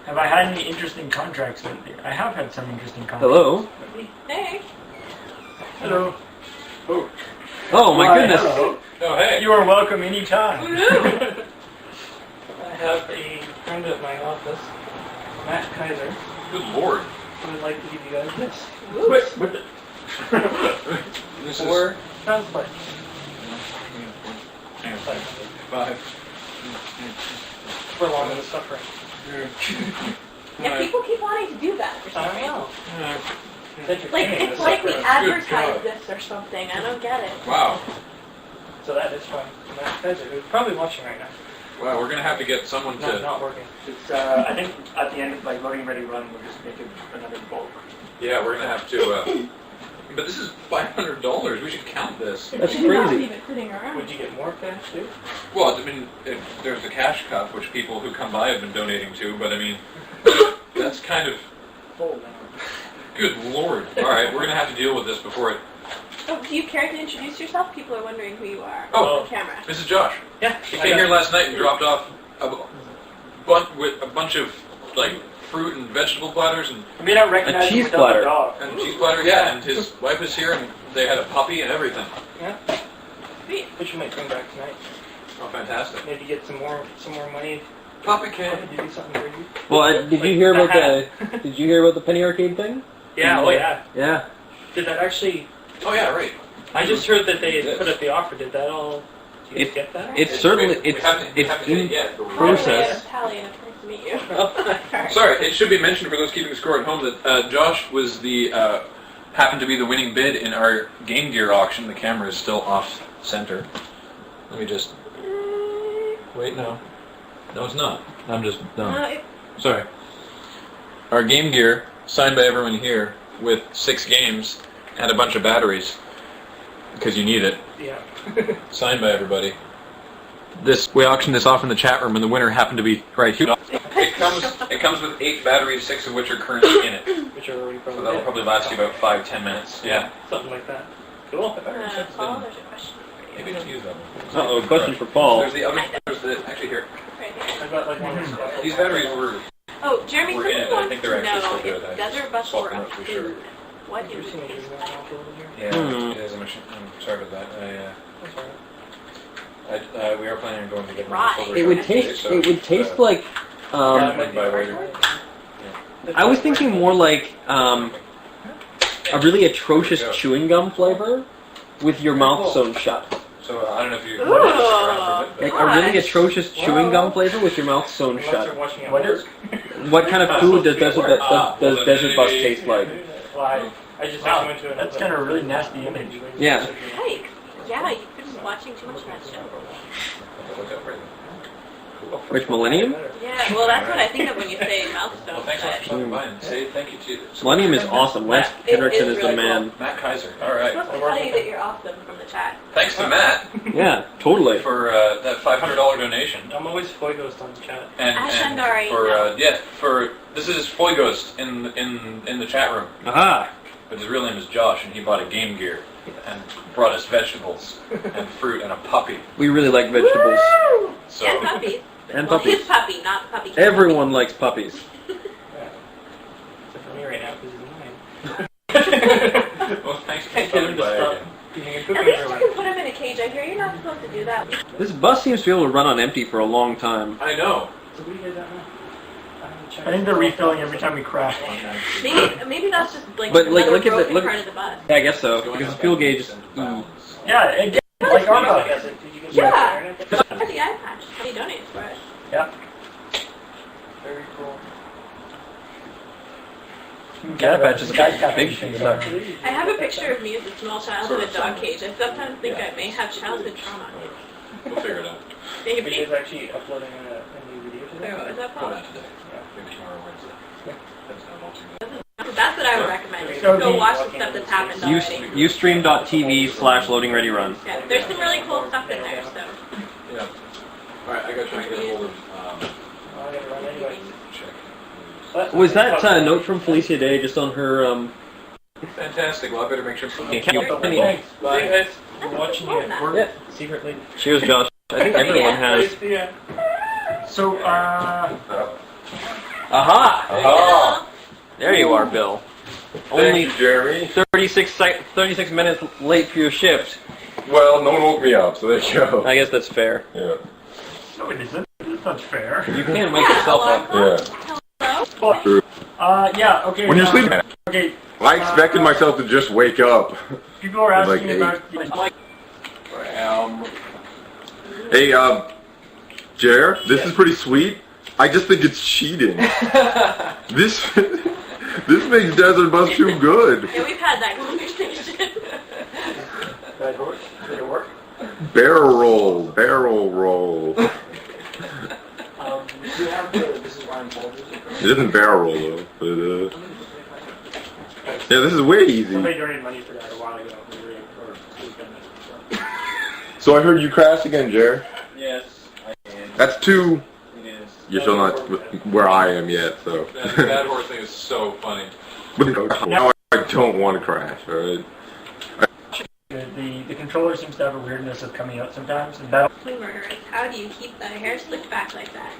Have I had any interesting contracts lately? I have had some interesting contracts. Hello? Hey. Hello. Oh. Oh my Why, goodness. hello. Oh, hey. You are welcome anytime. Woohoo! I have a friend at my office, Matt Kaiser, Good lord. who would like to give you guys this. Wait, what the- This For transport. is 5. For long of the suffering. Yeah, people keep wanting to do that for some I don't reason. know. Like, it's like we advertise this or something. I don't get it. Wow. So that is from Matt Kaiser, who's probably watching right now. Wow, we're going to have to get someone No, to... not working. It's, I think at the end of like loading ready run, we'll just make it another bulk. Yeah, we're going to have to... But this is $500. We should count this. That's You're not crazy. even sitting around. Would you get more cash too? Well, I mean, there's the cash cup, which people who come by have been donating to, but I mean, that's kind of... Full now. Good lord. All right, we're going to have to deal with this before it... Oh, do you care to introduce yourself? People are wondering who you are Oh. on the camera. This is Josh. Yeah. He came here last night and dropped off with a bunch of, like, fruit and vegetable platters and I mean, I recognize cheese him without platter. the dog. cheese platter, yeah, and his wife is here and they had a puppy and everything. Yeah. Sweet. Which you might bring back tonight. Oh, fantastic. Maybe get some more money Puppy to can. do something for you. Well, did you hear about did you hear about the Penny Arcade thing? Yeah, oh yeah. Yeah. Did that actually... Oh, yeah, right. I just heard that they had put up the offer. Did that all... Did you guys get that? It's certainly We haven't hit it's it in yet, but we're process. Tally, and it's nice to meet you. Oh. Sorry, it should be mentioned for those keeping score at home that Josh was happened to be the winning bid in our Game Gear auction. The camera is still off center. Let me just... Wait, no. No, it's not. I'm just... No. Sorry. Our Game Gear, signed by everyone here, with 6 games and a bunch of batteries, because you need it, Yeah. signed by everybody. We auctioned this off in the chat room, and the winner happened to be right here. It comes with 8 batteries, 6 of which are currently in it. Which are already So probably that'll dead. probably last you about 5-10 minutes. Yeah. Something like that. Cool. Paul, there's a question for you. Maybe don't use that one. Uh-oh, question for Paul. There's the other. There's the actually here. Right here. I got like one of those. These batteries were. Oh, Jeremy, We're in someone it. I wants think to they're actually know still good. if I Desert Bus swapped were them a out for sure. food, what You're is seeing it it taste over like? here. Yeah, Hmm. it is. I'm sorry about that. That's alright. We are planning on going to get Right. It would taste. It would taste like. I was thinking more like a really atrocious chewing gum flavor with your mouth sewn shut. So I don't know if you. Like a really atrocious chewing gum flavor with your mouth sewn shut. What kind of food does Desert Bus taste like? That's kind of a really nasty image. Yeah. Hey, yeah, you've been watching too much of that show. Which Millennium? Yeah, well, that's what I think of when you say mouth stone. Well, thanks for stopping by and say thank you to. Millennium is awesome. Lance Henriksen is the really man. Matt Kaiser. All right. I'm supposed to tell you that you're awesome from the chat. Thanks to Matt Yeah, totally. for that $500 donation. I'm always Foy Ghost on the chat. And Ashandari, for no. for this is Foy Ghost in the chat room. Aha! But his real name is Josh, and he bought a Game Gear and brought us vegetables and fruit and a puppy. We really like vegetables. Woo! So And puppies. And Well, puppies. his puppy, not the puppy. kid's Everyone likes puppies. Except for me right now, because he's mine. well, thanks for Can't get stopping him to by stop again. eating and puppy. cooking At least you everyone. can put him in a cage. I hear you're not supposed to do that. This bus seems to be able to run on empty for a long time. I know. So what do you guys don't know? I think they're refilling every time we crash. Maybe that's just like But, like, another look at the- broken look- part of the bus. Yeah, I guess so. Because the fuel gauge is. Yeah, again, like our bus. Yeah. Look at the eye patch. How do you donate for it? Yeah. Very cool. Yeah, patches. Big. I have a picture of me as a small child in a dog cage. I sometimes think I may have childhood trauma. We'll figure it out. Maybe. He is actually uploading a new video today. Wait, what was that Put called? that today. Maybe tomorrow or Wednesday. That's not all too bad. That's what I would recommend. Just So go the- watch the stuff that's happened already. Ustream.tv/loadingreadyrun. Yeah, there's some really cool stuff in there, so. Yeah. All right, I gotta try and get a hold of I'm gonna run anyway. check. Was that note from Felicia Day just on her? Fantastic. Well, I better make sure. Thanks. See you guys. I'm watching you at work Yeah. secretly. Cheers, Josh. I think everyone has. Yeah. So, Aha! Oh. There you are, Bill. Only Only Jeremy. 36 minutes late for your shift. Well, no one woke me up, so there you go. I guess that's fair. Yeah. no, it isn't. That's not fair. You can't wake yourself up. Hello? True. Yeah, okay. When you're sleeping. Okay, I expected myself to just wake up. people are asking Like about... Hey, Jer, this is pretty sweet. I just think it's cheating. This this makes Desert Bus too good. Yeah, we've had that conversation. Did it work? Barrel roll, barrel roll. You have to, this is why I'm told you. It isn't barrel roll though. But, yeah, this is way easy. Somebody donated money for that a while ago. So I heard you crashed again, Jer. Yes, I can. That's two. It is. You're still not where I am yet, so. That bad horse thing is so funny. But now I don't want to crash. All right. The controller seems to have a weirdness of coming out sometimes. And that'll... Murderers, how do you keep the hair slicked back like that?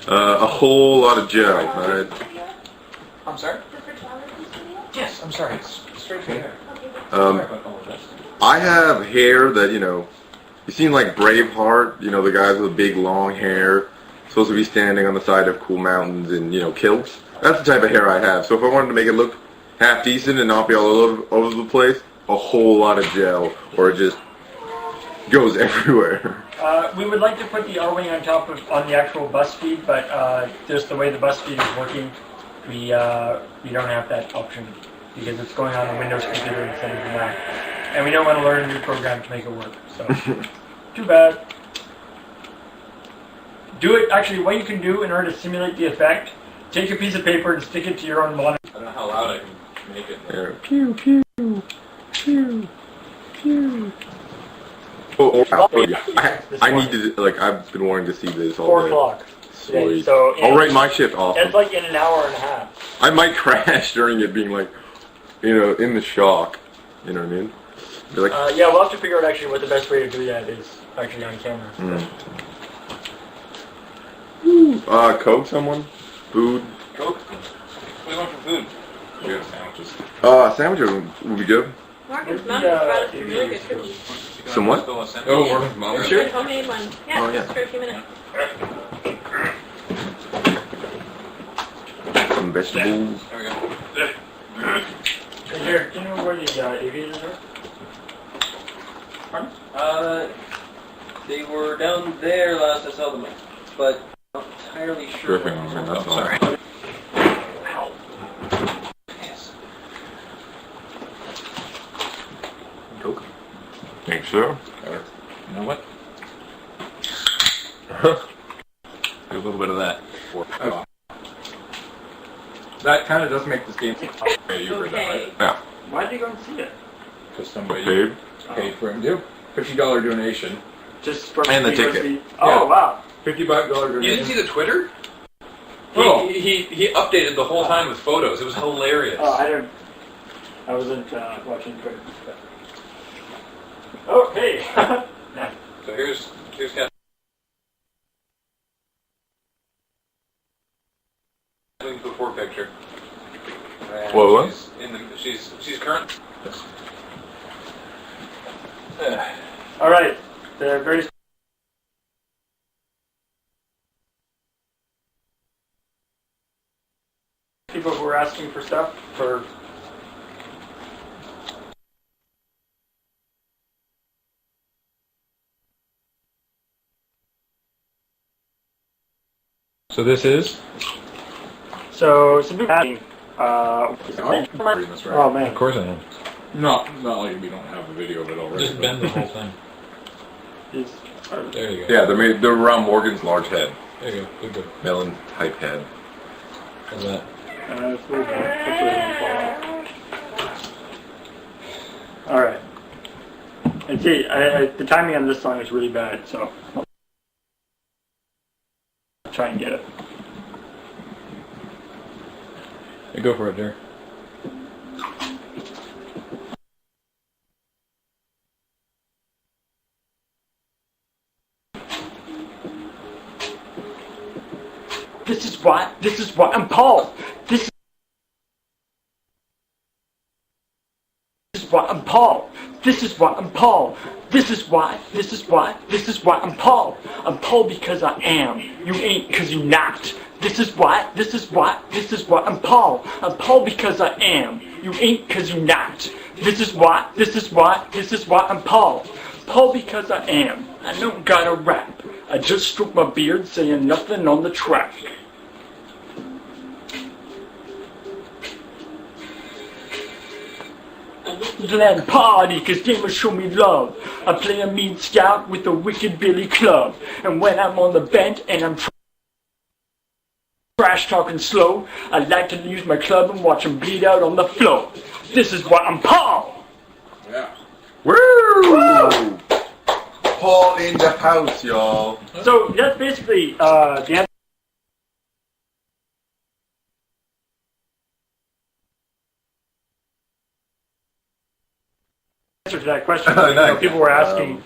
A whole lot of gel. All right. I'm sorry? Yes, I'm sorry. It's straight to hair. I have hair that, you've seen like Braveheart, the guys with the big long hair, supposed to be standing on the side of cool mountains in, kilts. That's the type of hair I have. So if I wanted to make it look half decent and not be all over the place, a whole lot of gel, or it just goes everywhere. We would like to put the R-Wing on the actual bus feed, but just the way the bus feed is working, we don't have that option because it's going on a Windows computer instead of the Mac. And we don't want to learn a new program to make it work, so too bad. Do it, actually, what you can do in order to simulate the effect, take a piece of paper and stick it to your own monitor. I don't know how loud I can make it. There. Pew, pew, pew, pew. Oh, yeah. I need to, I've been wanting to see this all 4 day. o'clock. Sweet. So I'll write my shift off. It's like in an hour and a half. I might crash during it being in the shock. You know what I mean? Be like, Yeah, we'll have to figure out actually what the best way to do that is actually on camera. Coke, someone? Food? Coke? What do you want for food? We have sandwiches. Sandwiches would be good. Morgan's mom brought us some really good cookies. Somewhat? Oh, Morgan's mom. It's Sure. a homemade one. Yeah, Oh, yeah. just for a few minutes. Some vegetables. There we go. Hey, Jared, do you know where the aviators are? Pardon? They were down there last I saw them, but I'm not entirely sure. Sure thing, man, that's all. Sorry. Ow. Yes. Coke. Think so? You know what? A little bit of that. That kind of does make this game. Okay, you heard that, right? Yeah. Why did you go and see it? Because somebody Paid. paid for him to. $50 donation. Just for And the me to go ticket. see- Oh, wow. $50 donation. You didn't see the Twitter? Oh. He updated the whole time with photos. It was hilarious. Oh, I wasn't watching Twitter. Oh, hey. So here's Kathleen before picture. And What? She's current. All right. There are various people who are asking for stuff for. So this is? So some people asking. That's right. Oh man. Of course I am. Not like we don't have a video of it already. Just bend the whole thing. Is- There you go. Yeah, they're around Morgan's large head. There you go. Good. Melon type head. How's that? it's really bad. Hopefully it won't fall. All right. And see, the timing on this song is really bad, so I'll try and get it. Hey, go for it, Derek. This is why I'm Paul. This is why I'm Paul. This is why I'm Paul. This is why I'm Paul. I'm Paul because I am. You ain't cause you not. This is why I'm Paul. I'm Paul because I am. You ain't cause you not. This is why I'm Paul. Paul because I am. I don't gotta rap. I just stroke my beard saying nothing on the track. Land party, cause gamers show me love. I play a mean scout with a wicked Billy club. And when I'm on the bench and I'm trash talking slow, I like to use my club and watch them bleed out on the floor. This is why I'm Paul. Yeah. Woo! Paul in the house, y'all. So that's basically the answer to that question. You know, people were asking.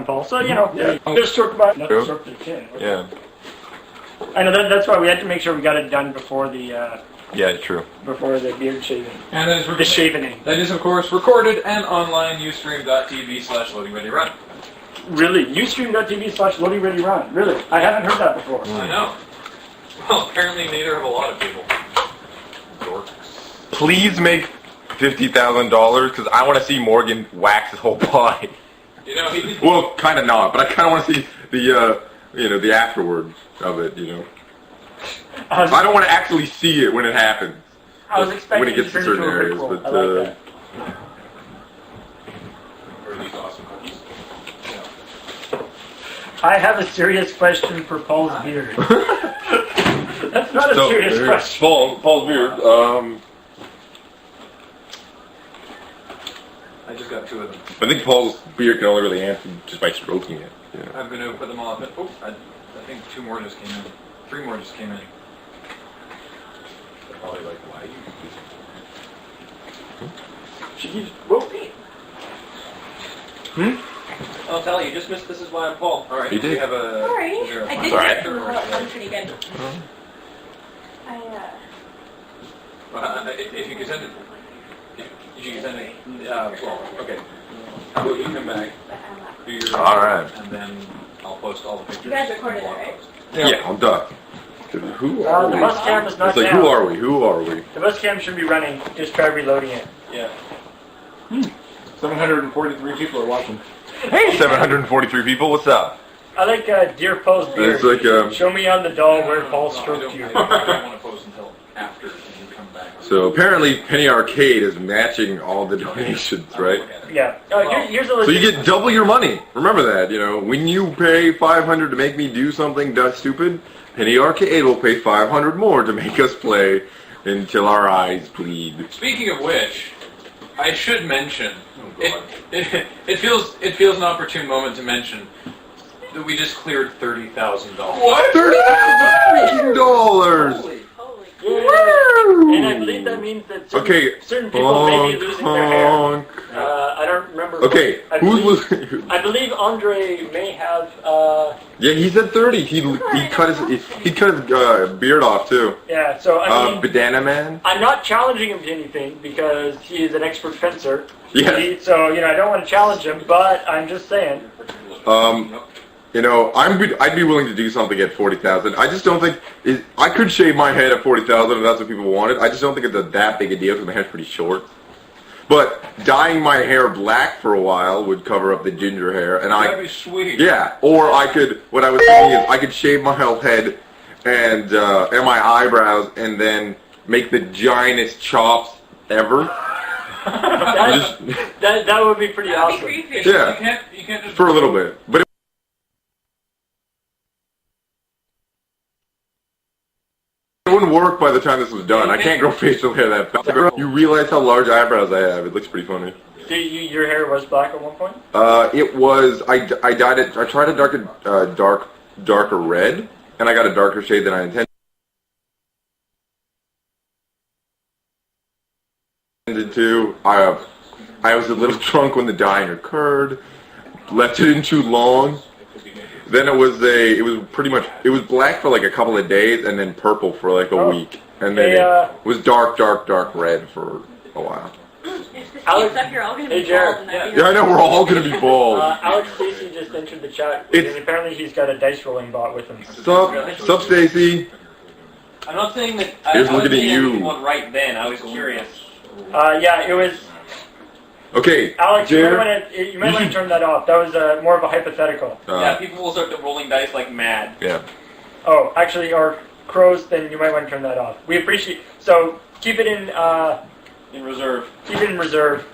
Paul. So, you know, just talk about nothing short of the chin. Yeah. I know that's why we had to make sure we got it done before the Yeah, true. beard shaving. And that is, The shaving. that is, of course, recorded and online. Ustream.tv/loadingreadyrun. Really? Ustream.tv/loadingreadyrun. Really? I haven't heard that before. I know. Well, apparently neither have a lot of people. Dorks. Please make $50,000 because I want to see Morgan wax his whole body. You know, he Well, kind of not, but I kind of want to see the afterwards of it. You know, I don't want to actually see it when it happens. I was expecting when it gets to certain areas, but I like that. Or these awesome cookies. I have a serious question for Paul's beard. That's not a serious question. Paul's beard. I just got 2 of them. I think Paul's beard can only really answer just by stroking it. Yeah. I'm going to put them all up. Oh, I think 2 more just came in. 3 more just came in. They're probably like, why you? She's whoopee. I'll tell you, just missed This Is Why I'm Paul. All right, He did. we have a. Sorry, is there a I fun did Sorry. get them all done pretty good. If you could send it, if you could send it, well, okay. How about you come back, do your All right. and then I'll post all the pictures. You guys recorded it, right? Yeah, I'm done. Who are The we? bus cam is not It's like, down. who are we? Who are we? The bus cam should be running. Just try reloading it. Yeah. 743 people are watching. Hey, 743 people. What's up? I like Dear Paul's beard. It's like Show me on the doll where Paul I stroked don't, you. I don't want to post until after you come back. so. Apparently, Penny Arcade is matching all the donations, right? Yeah. Here's a list. So you get double your money. Remember that. You know, when you pay $500 to make me do something stupid, Penny Arcade will pay $500 more to make us play until our eyes bleed. Speaking of which, I should mention, it feels an opportune moment to mention that we just cleared $30,000. What? $30,000 freaking! Yeah. And I believe that means that certain people may be losing their hair. I don't remember. Okay, who's losing? I believe Andre may have. Yeah, he said 30. He cut his beard off too. Yeah, so I mean, Banana Man. I'm not challenging him to anything because he is an expert fencer. Yeah. So I don't want to challenge him, but I'm just saying. You know, I'd be willing to do something at 40,000. I just don't think I could shave my head at 40,000 if that's what people wanted. I just don't think it's that big a deal because my head's pretty short. But dyeing my hair black for a while would cover up the ginger hair, and That'd be sweet. yeah. Or I could. What I was thinking is I could shave my whole head and my eyebrows, and then make the giantest chops ever. That would be pretty That'd awesome. be creepy. Yeah. You can't just For a little bit, but. It wouldn't work by the time this was done. I can't grow facial hair that fast. You realize how large eyebrows I have. It looks pretty funny. Your hair was black at one point? It was. I dyed it. I tried to darker red, and I got a darker shade than I intended to. I was a little drunk when the dyeing occurred. Left it in too long. Then it was black for like a couple of days, and then purple for like a week, and then it was dark red for a while. Alex, Except you're all going to hey be Jared, bald. Yeah, I know we're all gonna be bald. Alex Stacy just entered the chat, and apparently he's got a dice rolling bot with him. Sup, Stacy? I'm not saying that Here's I looking was at you. the one right then. I was curious. Yeah, it was. Okay, Alex, Jared. you might want to turn that off. That was more of a hypothetical. Yeah, people will start rolling dice like mad. Yeah. Oh, actually, or crows, then you might want to turn that off. We appreciate. So keep it in reserve. Keep it in reserve.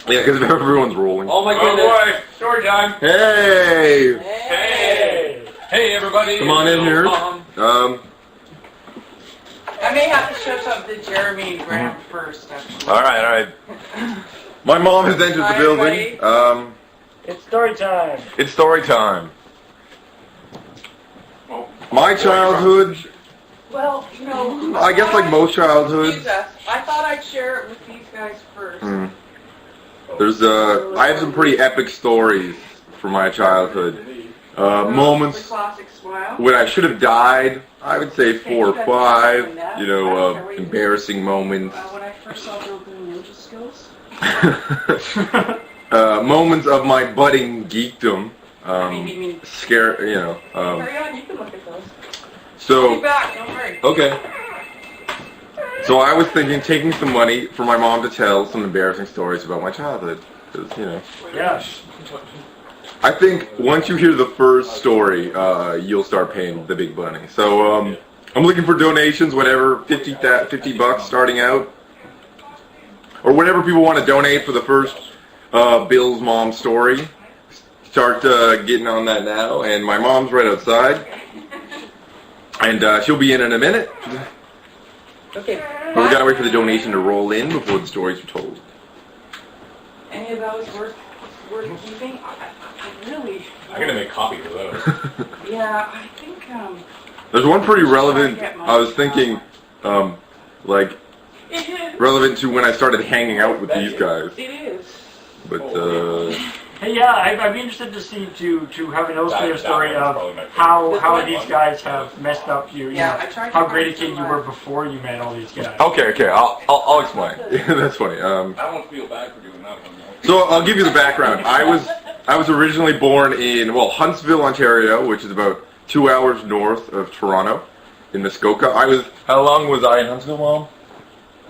Yeah, because everyone's rolling. Oh my Oh goodness. boy, story time. Hey! Hey. Hey everybody. Come on in here. I may have to show something to Jeremy and Graham first, actually. All right. My mom has entered the Hi, building. It's story time. It's story time. My childhood, Well, no. I guess like most childhoods, Jesus, I thought I'd share it with these guys first. I have some pretty epic stories from my childhood. The Moments classic smile. when I should have died, I would say 4 or 5, embarrassing moments. When I first saw Bill doing ninja skills. Moments of my budding geekdom. Carry on, you can look at those. I'll be back, don't worry. Okay. So I was thinking taking some money for my mom to tell some embarrassing stories about my childhood. Because, Yeah. I think once you hear the first story, you'll start paying the big money. So I'm looking for donations, whatever, $50 starting out. Or whatever people want to donate for the first Bill's mom story. Start getting on that now. And my mom's right outside. And she'll be in a minute. Okay. But we gotta wait for the donation to roll in before the stories are told. Any of those worth keeping? I really... I'm gonna make copies of those. Yeah, I think, There's one pretty relevant, I was thinking, relevant to when I started hanging out with these guys. It is. But, Hey, yeah, I'd be interested to see to have an illustrative story of how these guys have messed up you. Yeah, know, I tried to how find great a kid you some, were before you met all these guys. Okay, I'll explain. That's funny. I don't feel bad for doing that one. So I'll give you the background. I was originally born in Huntsville, Ontario, which is about 2 hours north of Toronto, in Muskoka. How long was I in Huntsville, Mom?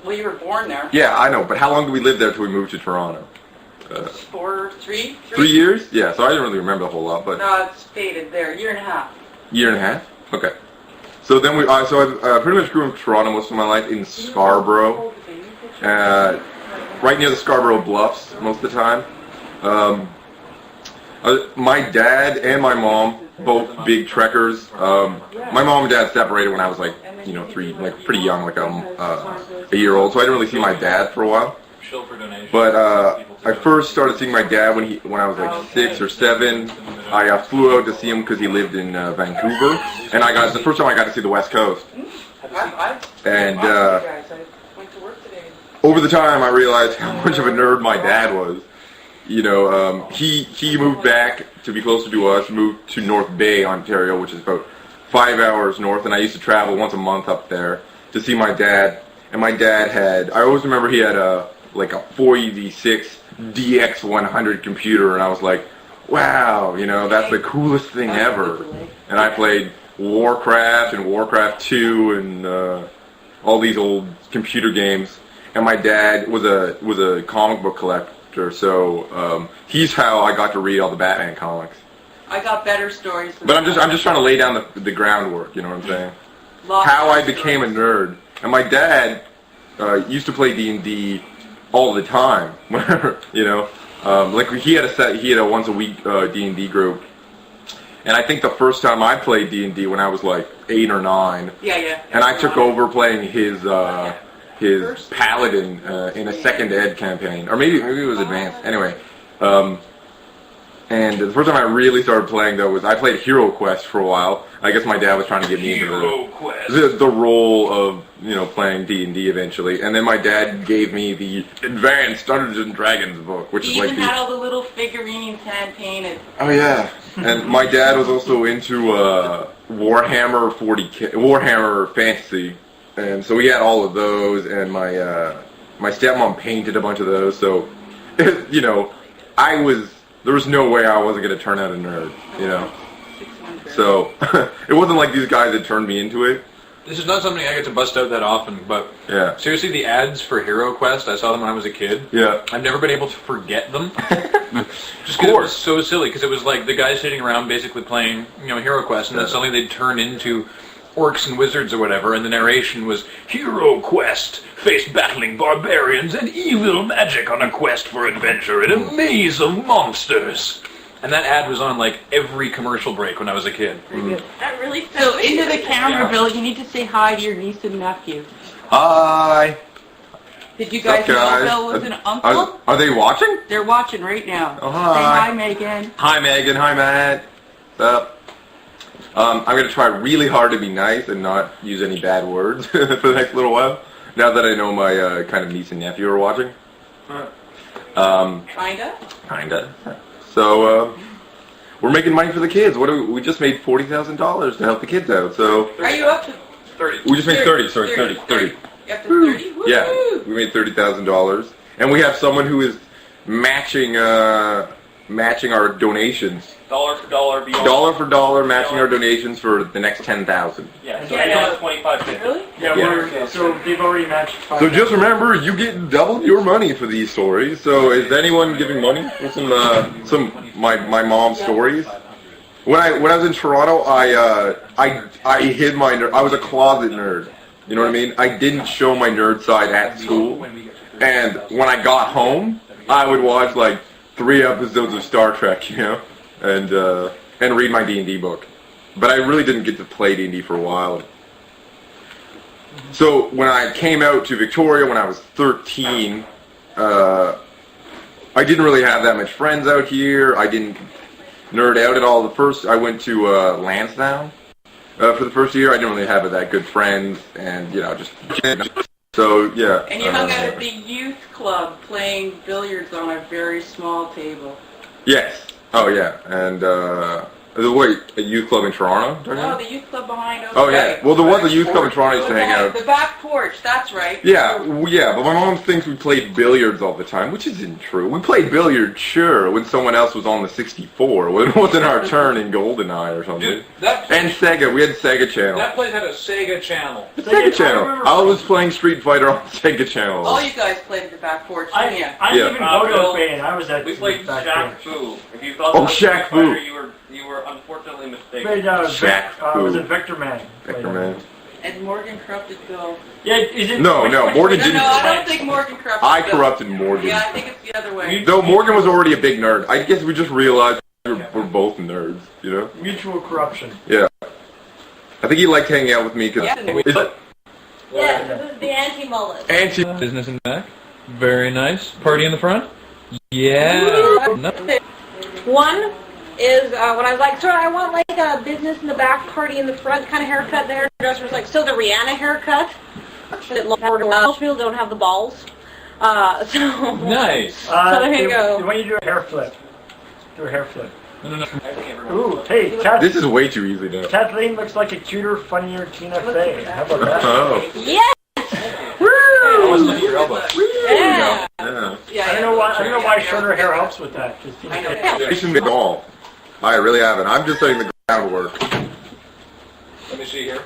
Well, you were born there. Yeah, I know, but how long did we live there till we moved to Toronto? 3 3 years? Yeah, so I didn't really remember a whole lot, but No, it's faded there. Year and a half. year and a half. Okay. So then I pretty much grew up in Toronto most of my life in Scarborough, right near the Scarborough Bluffs most of the time. My dad and my mom, both big trekkers. My mom and dad separated when I was pretty young, a year old. So I didn't really see my dad for a while. But I first started seeing my dad when I was like 6 or 7. I flew out to see him because he lived in Vancouver, and the first time I got to see the West Coast. And over the time, I realized how much of a nerd my dad was. You know, he moved back to be closer to us, moved to North Bay, Ontario, which is about 5 hours north, and I used to travel once a month up there to see my dad. And my dad I always remember he had a 4EV6 DX100 computer, and I was like, wow, you know, that's the coolest thing ever. And I played Warcraft and Warcraft 2 and all these old computer games. And my dad was a comic book collector, so he's how I got to read all the Batman comics. I got better stories. But I'm just trying to lay down the groundwork, you know what I'm saying? How I became a nerd. And my dad used to play D&D all the time, you know. He had a once a week D&D group, and I think the first time I played D&D when I was like 8 or 9. Yeah. And I took over playing his paladin in a second ed campaign, or maybe it was advanced. Anyway, and the first time I really started playing though was I played Hero Quest for a while. I guess my dad was trying to get me into the role of, you know, playing D&D eventually, and then my dad gave me the Advanced Dungeons and Dragons book, which is like had all the little figurines hand painted. Oh yeah, and my dad was also into Warhammer 40K, Warhammer Fantasy, and so he had all of those, and my stepmom painted a bunch of those, so you know, there was no way I wasn't going to turn out a nerd, you know. So it wasn't like these guys had turned me into it. This is not something I get to bust out that often, but yeah. Seriously, the ads for Hero Quest, I saw them when I was a kid. Yeah. I've never been able to forget them. Just because it was so silly, because it was like the guys sitting around basically playing, you know, Hero Quest, and then suddenly they'd turn into orcs and wizards or whatever, and the narration was, Hero Quest, face battling barbarians and evil magic on a quest for adventure in a maze of monsters. And that ad was on like every commercial break when I was a kid. That really So into the camera, Bill, you need to say hi to your niece and nephew. Hi. Did you guys know Bill was an uncle? Are they watching? They're watching right now. Oh, hi. Say hi, Megan. Hi, Megan. Hi, Matt. What's up? I'm going to try really hard to be nice and not use any bad words for the next little while, now that I know my kind of niece and nephew are watching. Kinda. So, we're making money for the kids. We just made $40,000 to help the kids out, so... Are you up to 30? We just made 30, sorry, 30. You up to 30? Woo! Yeah, we made $30,000. And we have someone who is matching our donations. Dollar for dollar. Dollar for dollar, matching our donations for the next 10,000. Yeah, so yeah. 25. Really? Yeah, so they've already matched 5. So just remember, you get double your money for these stories. So is anyone giving money for some my mom's stories? When I was in Toronto, I hid my nerd. I was a closet nerd. You know what I mean? I didn't show my nerd side at school. And when I got home, I would watch like 3 episodes of Star Trek, you know, and read my D&D book. But I really didn't get to play D&D for a while. So when I came out to Victoria when I was 13, I didn't really have that much friends out here. I didn't nerd out at all. I went to Lansdowne for the first year. I didn't really have that good friends, and you know, just so yeah. And you hung out at the youth club playing billiards on a very small table. Yes. Oh yeah, and wait, a youth club in Toronto? Oh, the youth club behind. Okay. Oh yeah. Well, there was a youth club in Toronto used to hang out. The back porch. That's right. Yeah, but my mom thinks we played billiards all the time, which isn't true. We played billiards, sure, when someone else was on the 64. When it wasn't our turn in GoldenEye or something. Dude, that and Sega, we had Sega Channel. That place had a Sega Channel. Sega Channel. I was playing Street Fighter on Sega Channel. All you guys played at the back porch, didn't you? I didn't even go to a band. I was at We played back Shaq porch. Fu. If you thought Oh, that was Shaq Street Fighter, Fu. You were unfortunately mistaken. Played, Shaq was Fu. it Vector Man? Vector Man. And Morgan corrupted Bill. Yeah, is it? No, Morgan No, didn't. I don't think Morgan corrupted I Bill. corrupted Morgan. Yeah, I think it's the other way. Though Morgan was already a big nerd. I guess we just realized we're both nerds, you know? Mutual corruption. Yeah. I think he liked hanging out with me because... Yeah. Yes, this is the anti-mullet. Business in the back. Very nice. Party in the front. Yeah. No. One is when I was like, sir, I want like a business in the back, party in the front kind of haircut. The hairdresser was like, so the Rihanna haircut. Most people don't have the balls. So Nice. So there you go. When you do a hair flip. Do a hair flip. No. Ooh, hey, This is way too easy now. Kathleen looks like a cuter, funnier Tina Fey. How about that? Oh. Yes! I was looking at your elbow. Yeah! Yeah. I don't know why shorter hair helps with that. I know. I shouldn't get all. I really haven't. I'm just doing the groundwork. Let me see here.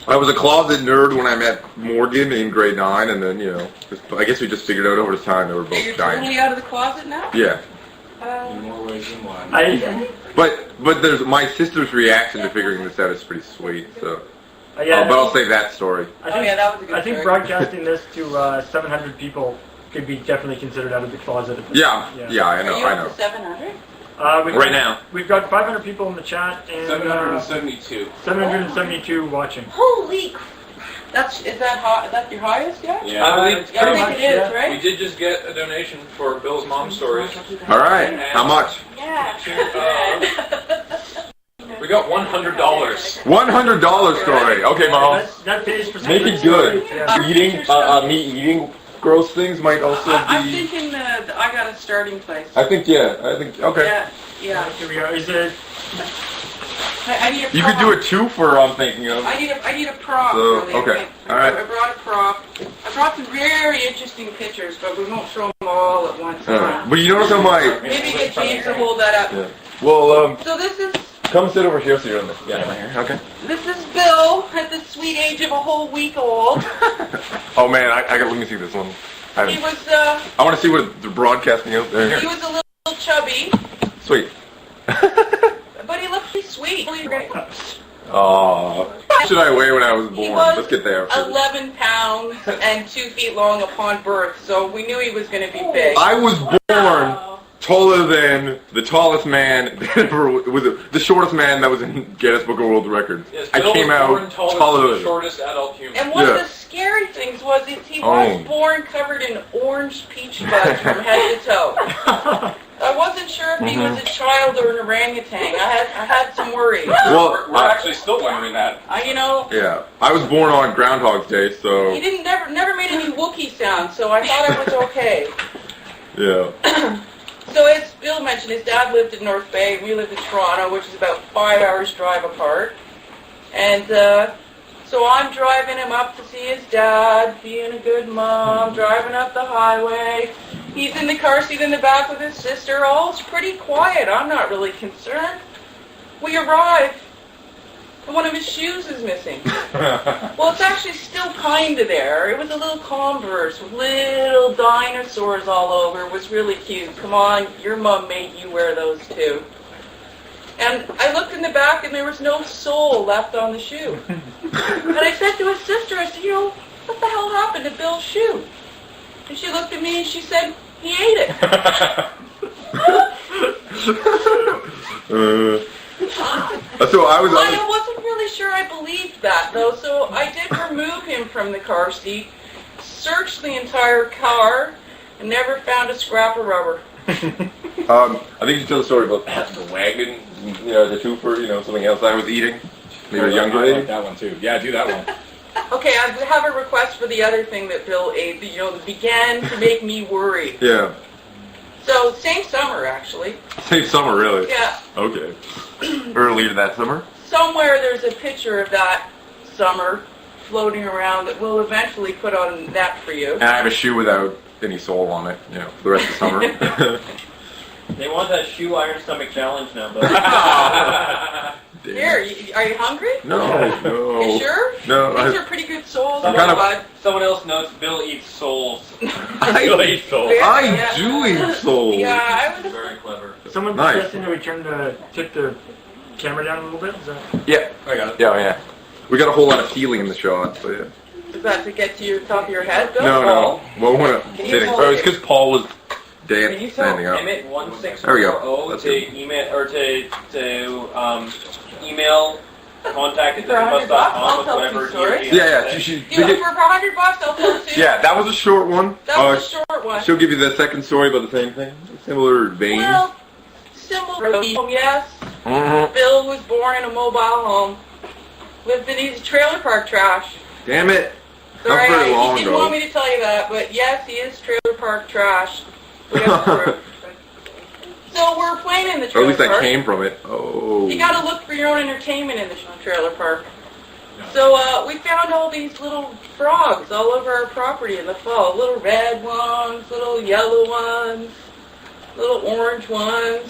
I was a closet nerd when I met Morgan in grade 9, and then, you know, I guess we just figured out over time that we're Are both you pulling giant. me out of the closet now? Yeah. In more ways than one. But there's my sister's reaction to figuring this out is pretty sweet, so... Yeah, but I'll save that story. I think, that was a good I think story. broadcasting this to 700 people could be definitely considered out of the closet. At this Yeah, point. I know, Are you I up know. to 700? Right now. We've got 500 people in the chat and 772. 772 watching. Holy crap. Is that your highest yet? Yeah. I believe Yeah, I Pretty think much, it is, yeah. we right? did just get a donation for Bill's Mom Stories. All right. How much? Yeah. We got $100. $100 story. Okay, Mom. That pays for Make it good. Eating, me eating gross things might also I'm be... thinking I got a starting place. okay. Yeah. Here we go. Is it? I need a prop. You could do a twofer, I'm thinking of. I need a prop. So, really. okay. All right. I brought a prop. I brought some very interesting pictures, but we won't show them all at once. But you notice how my... Maybe get James to hold that up. Yeah. Well, So this is come sit over here so you're in the... Yeah, okay. this is Bill at the sweet age of a whole week old. Oh, man, I got... Let me see this one. He was I want to see what they're broadcasting out there. he was a little chubby, Sweet. but he looked pretty sweet. Aww. How should I weigh when I was born? He was Let's get there. 11 pounds and 2 feet long upon birth, so we knew he was going to be big. I was born taller than the tallest man that ever was the shortest man that was in Guinness Book of World Records. Yes, I Bill came was born out taller taller than the than shortest adult human. And one Yeah. of the scary things was he was born covered in orange peach fuzz from head to toe. I wasn't sure if he was a child or an orangutan. I had some worries. Well, We're actually still wondering that. yeah, I was born on Groundhog's Day, so He didn't never made any Wookiee sounds, so I thought it was okay. yeah. So as Bill mentioned, his dad lived in North Bay, and we lived in Toronto, which is about 5 hours drive apart. And so I'm driving him up to see his dad, being a good mom, driving up the highway. He's in the car seat in the back with his sister. All's pretty quiet. I'm not really concerned. We arrive, and one of his shoes is missing. Well, it's actually still kind of there. It was a little Converse with little dinosaurs all over. It was really cute. Come on, your mom made you wear those too. And I looked in the back, and there was no sole left on the shoe. And I said to his sister, I said, what the hell happened to Bill's shoe? And she looked at me and she said, he ate it. So I wasn't really sure I believed that, though, so I did remove him from the car seat, searched the entire car, and never found a scrap of rubber. I think you should tell the story about the wagon, the twofer, something else I was eating. Maybe a younger I lady. like that one too. Yeah, do that one. Okay, I have a request for the other thing that Bill ate that began to make me worry. Yeah. So same summer actually. Same summer, really? Yeah. Okay. Earlier that summer? Somewhere there's a picture of that summer floating around that we'll eventually put on that for you. And I have a shoe without any sole on it, you know, for the rest of the summer. They want that shoe iron stomach challenge now, though. Here, are you hungry? No. You sure? No. These are pretty good soles. Someone else notes Bill eats souls. I do eat souls. Yeah, I would. Very clever. Someone suggesting that we tip the camera down a little bit? Is that... Yeah, I got it. Yeah. We got a whole lot of feeling in the shot, so yeah. Is that to get to your top of your head, Bill? No. Well, we're not sitting. Oh, it's because Paul was standing up. Emmett 1640 There we go. to email or to email contact at DB2.com with whatever you Yeah. You for $100, I'll tell you. Yeah, that was a short one. That was a short one. She'll give you the second story about the same thing. Similar vein. Well, similar, yes. Mm-hmm. Bill was born in a mobile home. Lived in his trailer park trash. Damn it. Sorry, Not very long he didn't ago. want me to tell you that, but yes, he is trailer park trash. So we're playing in the Or at trailer least park. I came from it. Oh. You gotta look for your own entertainment in the trailer park. So we found all these little frogs all over our property in the fall. Little red ones, little yellow ones, little orange ones.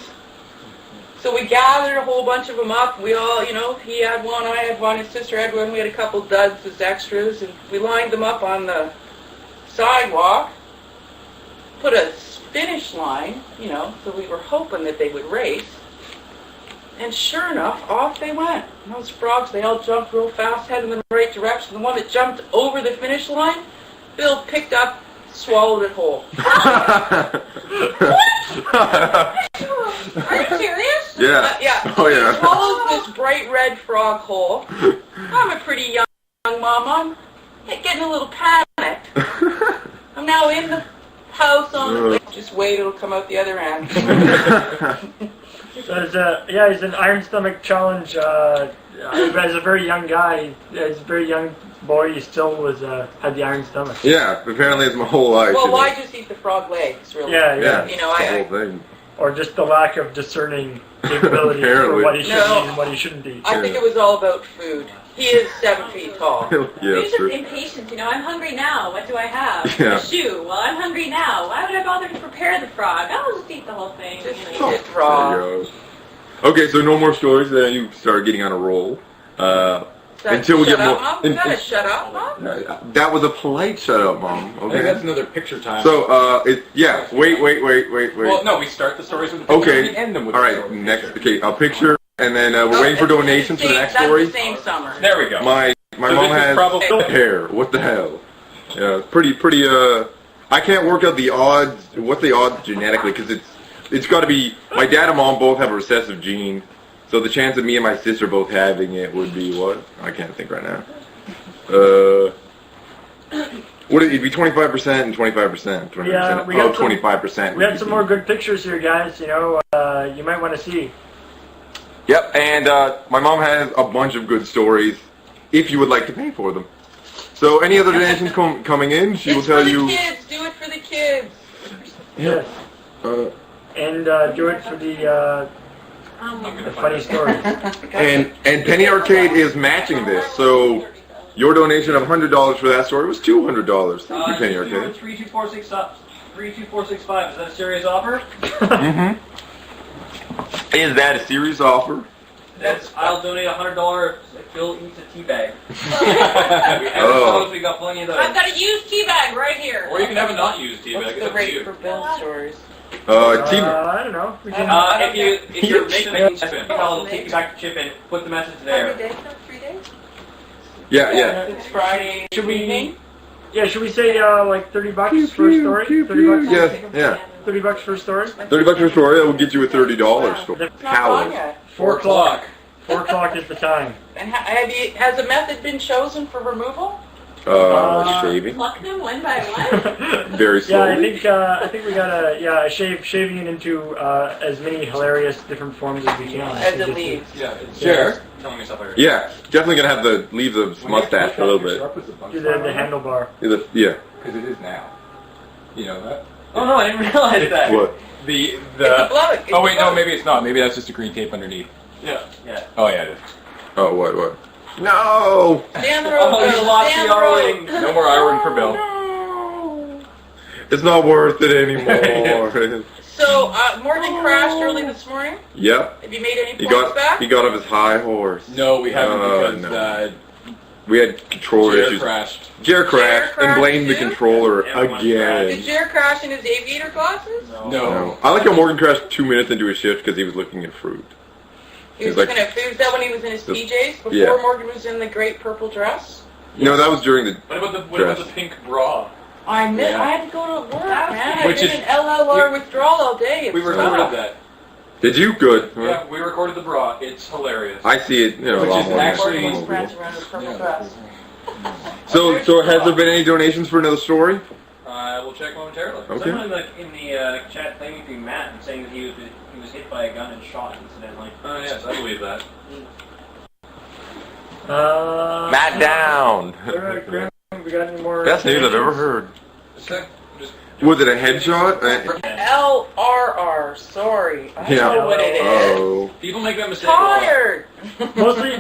So we gathered a whole bunch of them up. We all, he had one, I had one, his sister had one. We had a couple duds as extras, and we lined them up on the sidewalk. Put a finish line, so we were hoping that they would race. And sure enough, off they went. And those frogs, they all jumped real fast, heading in the right direction. The one that jumped over the finish line, Bill picked up, swallowed it whole. Are you serious? Yeah. Yeah. Oh, yeah. He swallowed this bright red frog whole. I'm a pretty young mom. I'm getting a little panicked. I'm now in the house on the way. Just wait, it'll come out the other end. So it's an iron stomach challenge. As a very young guy, as a very young boy, he still had the iron stomach. Yeah, apparently it's my whole life. Well, why just eat the frog legs, really? Yeah. The whole thing. Or just the lack of discerning capabilities for what he should eat and what he shouldn't eat. I think it was all about food. He is 7 feet tall. Yeah, He's true. impatient, I'm hungry now. What do I have? Yeah. A shoe. Well, I'm hungry now. Why would I bother to prepare the frog? I'll just eat the whole thing. Just eat it raw. There you go. Okay, so no more stories. Then you start getting on a roll. Until we get more. Mom? You gotta shut up, Mom. That was a polite shut up, Mom. I think Okay. that's another picture time. So, wait. Well, no, we start the stories with the picture and we end them with All the right, story. next. Okay, a picture, and then we're waiting for donations for the next story. That's the same summer. There we go. My So mom this is has probably- hair. What the hell? Yeah, pretty. I can't work out the odds. What's the odds genetically? Because it's got to be. My dad and mom both have a recessive gene, so the chance of me and my sister both having it would be what? I can't think right now. Would it be 25% and 25%? 20%. Yeah, we got 25%. We have some more good pictures here, guys. You might want to see. Yep, and my mom has a bunch of good stories. If you would like to pay for them. So any other donations coming in, she will tell you. It's for the kids. Do it for the kids. Yes. And do it for the funny stories. And Penny Arcade is matching this, so your donation of $100 for that story was $200. Thank you, Penny Arcade. 32465. Is that a serious offer? Mm-hmm. Is that a serious offer? I'll donate $100 if Bill eats a tea bag. Oh. We got plenty of those. I've got a used tea bag right here. Or you can have a not used tea bag. What's It's the up to rate you. for Bill stories? I don't know. We can, If you're making I'll take you back to chip and put the message there. 3 days? Yeah. It's Friday. Should we? Yeah. Should we say like $30 for a story? $30. Yes. Yeah. $30 for a story. $30 for a story. That will get you a $30 story. It's not How? gone yet. 4 o'clock. 4 o'clock is the time. And has a method been chosen for removal? Shaving. Pluck them one by one? Very Yeah, slowly. I think we gotta shaving it into as many hilarious different forms as we can. As it leaves. Yeah, it's Sure. telling yourself later. Yeah, definitely gonna have to leave the mustache for a little bit. Do the handlebar. Yeah. Because it is now. You know that? Oh no, I didn't realize that. What? The It's a blood. oh wait, no, maybe it's not. Maybe that's just a green tape underneath. Yeah. Yeah. Oh yeah, it is. Oh, what? No! Down the road, Oh, you Bill. lost Down the the road. R-wing. No more iron for Bill. It's not worth it anymore. So, Morgan crashed early this morning. Yep. Have you made any He points back? got off his high horse. No, we haven't because We had controller Jared issues. crashed. Jared crashed and blamed the too? controller Did again. Jared crash in his aviator glasses? No. I like how Morgan crashed 2 minutes into his shift because he was looking at fruit. He was He's like- looking at food. Is that when he was in his PJs? Before Yeah. Morgan was in the great purple dress? No, that was during the What about the pink bra? I Yeah. had to go to work, man. Which I did is- an LLR withdrawal all day. It We sucked. recorded that. Did you? Good. Yeah, we recorded the bra. It's hilarious. I see it, a Which lot is more. actually- Morgan was prancing around in a purple dress. So has there been any donations for another story? We'll check momentarily. Okay. Someone in the chat claiming to be Matt and saying that he was hit by a gun and shot incidentally. Oh yes, I believe that. Matt down. Graham, we got any more? Best news I've ever heard. Just Was it a headshot? LRR, sorry. I Yeah. know what it is. Oh. people make that mistake. a lot. Tired.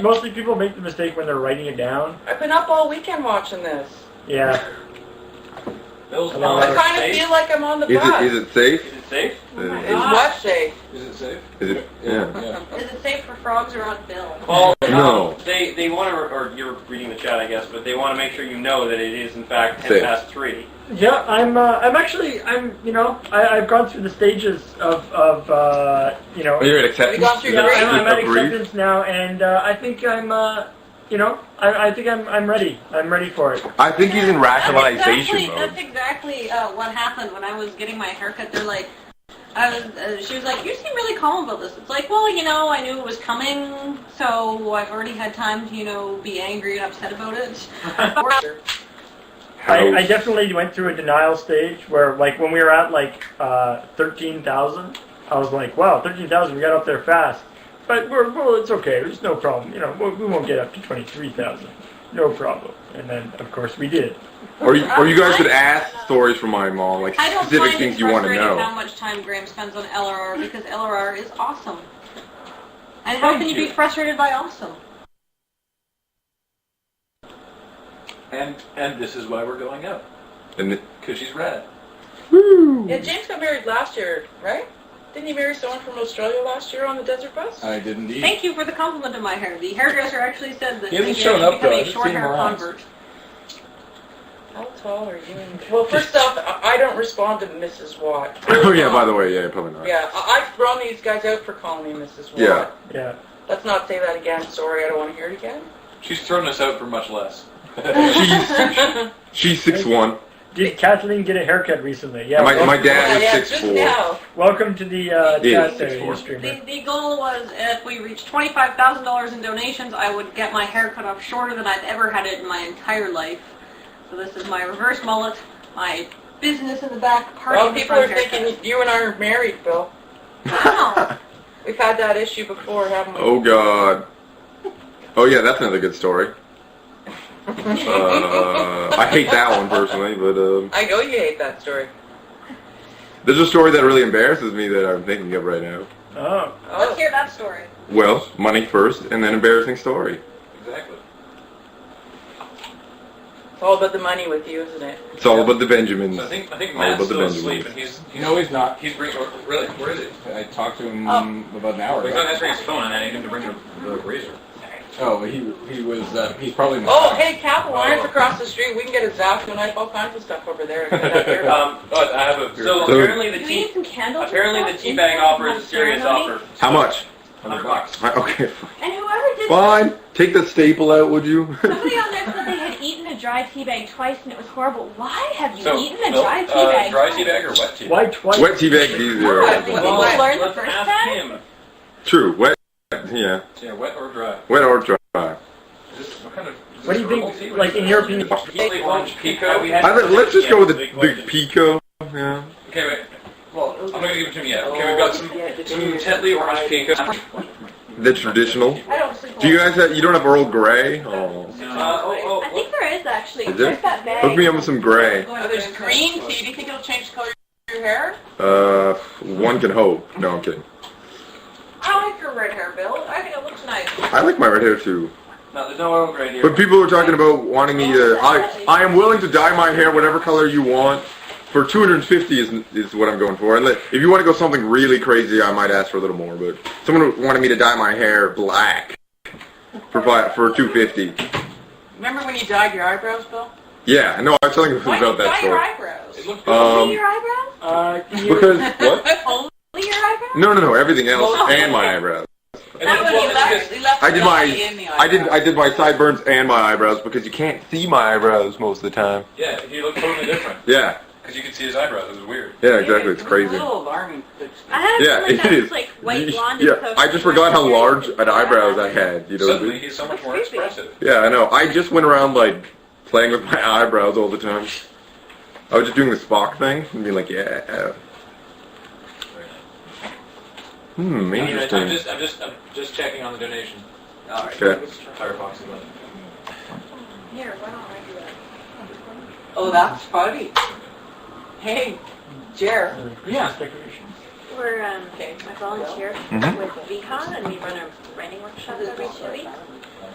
Mostly people make the mistake when they're writing it down. I've been up all weekend watching this. Yeah. Bill's Hello. I mom. kind of feel like I'm on the bus. Is it safe? Is it safe? Is what safe? Is it safe? Is it? Yeah. Yeah. Is it safe for frogs or on Bill? Well, No. They want to, or you're reading the chat, I guess, but they want to make sure you know that it is in fact 10 Safe. past 3. Yeah, I'm actually, I've gone through the stages of Are you at Have you acceptance? gone through yeah, your I'm at Agreed. acceptance now, and I think I think I'm ready. I'm ready for it. I think he's in rationalization That's mode. exactly what happened when I was getting my haircut. They're like, she was like, you seem really calm about this. It's like, well, I knew it was coming, so I've already had time to, be angry and upset about it. I definitely went through a denial stage where, like, when we were at, 13,000, I was like, wow, 13,000, we got up there fast. But, it's okay, there's no problem. We won't get up to 23,000. No problem. And then, of course, we did. Or you guys could ask stories from my mom, like I don't specific find things it you want to frustrating know. how much time Graham spends on LRR because LRR is awesome. And how can you be frustrated by awesome? And this is why we're going out. And Because she's rad. Yeah, James got married last year, right? Didn't he marry someone from Australia last year on the desert bus? I did indeed. Thank you for the compliment of my hair. The hairdresser actually said that He hasn't maybe shown I up, should become though. I a just short seen him hair around. convert. How tall are you? Well, first off, I don't respond to Mrs. Watt. oh yeah, by the way, yeah, probably not. Yeah, I've thrown these guys out for calling me Mrs. Watt. Yeah. Yeah. Let's not say that again. Sorry, I don't want to hear it again. She's thrown us out for much less. She's 6'1". Did Kathleen get a haircut recently? Yeah. My dad yeah, is just 6'4". now. Welcome to the Yeah, chat 6'4". there, you streamer. The goal was if we reached $25,000 in donations, I would get my hair cut off shorter than I've ever had it in my entire life. So this is my reverse mullet, my business in the back, party Well, in the people are front haircut. thinking you and I are married, Bill. Wow. We've had that issue before, haven't we? Oh God. Oh yeah, that's another good story. I hate that one personally, but I know you hate that story. there's a story that really embarrasses me that I'm thinking of right now. Oh. Let's hear that story. Well, money first, and then embarrassing story. Exactly. It's all about the money with you, isn't it? It's all about the Benjamins. So I think All Matt's about the still asleep, Benjamins. and he's No, he's not. he's bringing. Really? Where is he? I talked to him Oh. about an hour He's not ago. answering his phone, and I need him to bring the razor. Oh, he was, he's probably in the Oh, car. hey, Capital Iron's across the street. We can get a Zapdo knife, all kinds of stuff over there. Get that hair done. I have a. So So- apparently the Do we need some candles? apparently the teabag offer is a serious offer. How much? $100. Okay, And whoever did fine. Take the staple out, would you? somebody on there said they had eaten a dry tea bag twice and it was horrible. Why have you So, eaten a Bill, dry tea bag? dry twice? tea bag or wet tea bag? Why twice? Wet tea bag easier. What? Did you Well, learn the Let's first ask time? him. True. Wet. Yeah. Yeah, wet or dry? Wet or dry. Is this, what kind of? Is What do this you herbal think, tea? like, in your opinion? Healy orange pico. Let's just go with the pico. Yeah. Okay, wait. Well, I'm not gonna give it to him yet. Okay, we've got some Tetley orange pico. The traditional. I don't sleep Do you well. guys have? You don't have Earl Grey? Oh. I think there is actually. Is there? There's that bag. Hook me up with some Grey. Oh, there's green tea. Do you think it'll change the color of your your hair? One can hope. No, I'm kidding. I like your red hair, Bill. I think it looks nice. I like my red hair too. No, there's no oil right here. But people are talking about wanting me to. I am willing to dye my hair whatever color you want. For $250 is what I'm going for. And if you want to go something really crazy, I might ask for a little more. But someone wanted me to dye my hair black for $250. Remember when you dyed your eyebrows, Bill? Yeah, no, I was telling you Why about did you that dye your story. eyebrows? It looked Only your eyebrows? Because what? Only your eyebrows? No, everything else and my eyebrows. That was he left I did the dye in the eyebrows. I did my sideburns and my eyebrows because you can't see my eyebrows most of the time. Yeah, he looked totally different. Yeah. Because you could see his eyebrows. It was weird. Yeah, exactly. It's A crazy. little alarming. I had a Yeah, feeling it that is. was like white blonde. Yeah, I just forgot how large an eyebrows I had. You know. Suddenly, he's so much more expressive. Yeah, I know. I just went around like playing with my eyebrows all the time. I was just doing the Spock thing and being like, yeah. Interesting. I'm just checking on the donation. All right. Okay. Firefox again. Here, why don't I do that? Oh, that's funny. Hey, Jer. Yeah. We're I volunteer Mhm. with VCon, and we run a writing workshop every 2 weeks.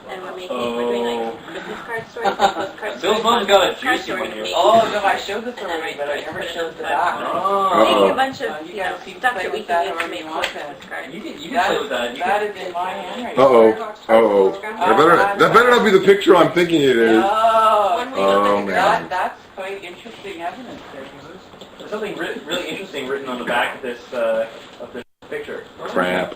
And we're doing like business card stories, postcard stories. Bill's mom's got a postcard juicy stories one here. with Oh, no, I showed this And then already, but I I never put it showed in the the back. Making a Uh-oh. bunch of You gotta see stuff play that we with can that use or to make you cool want that. postcards. You can play with that. You That can, is in my handwriting. That better not be the picture I'm thinking it is. Oh, When we open the man. that's quite interesting evidence there. there's something really interesting written on the back of this picture. Crap.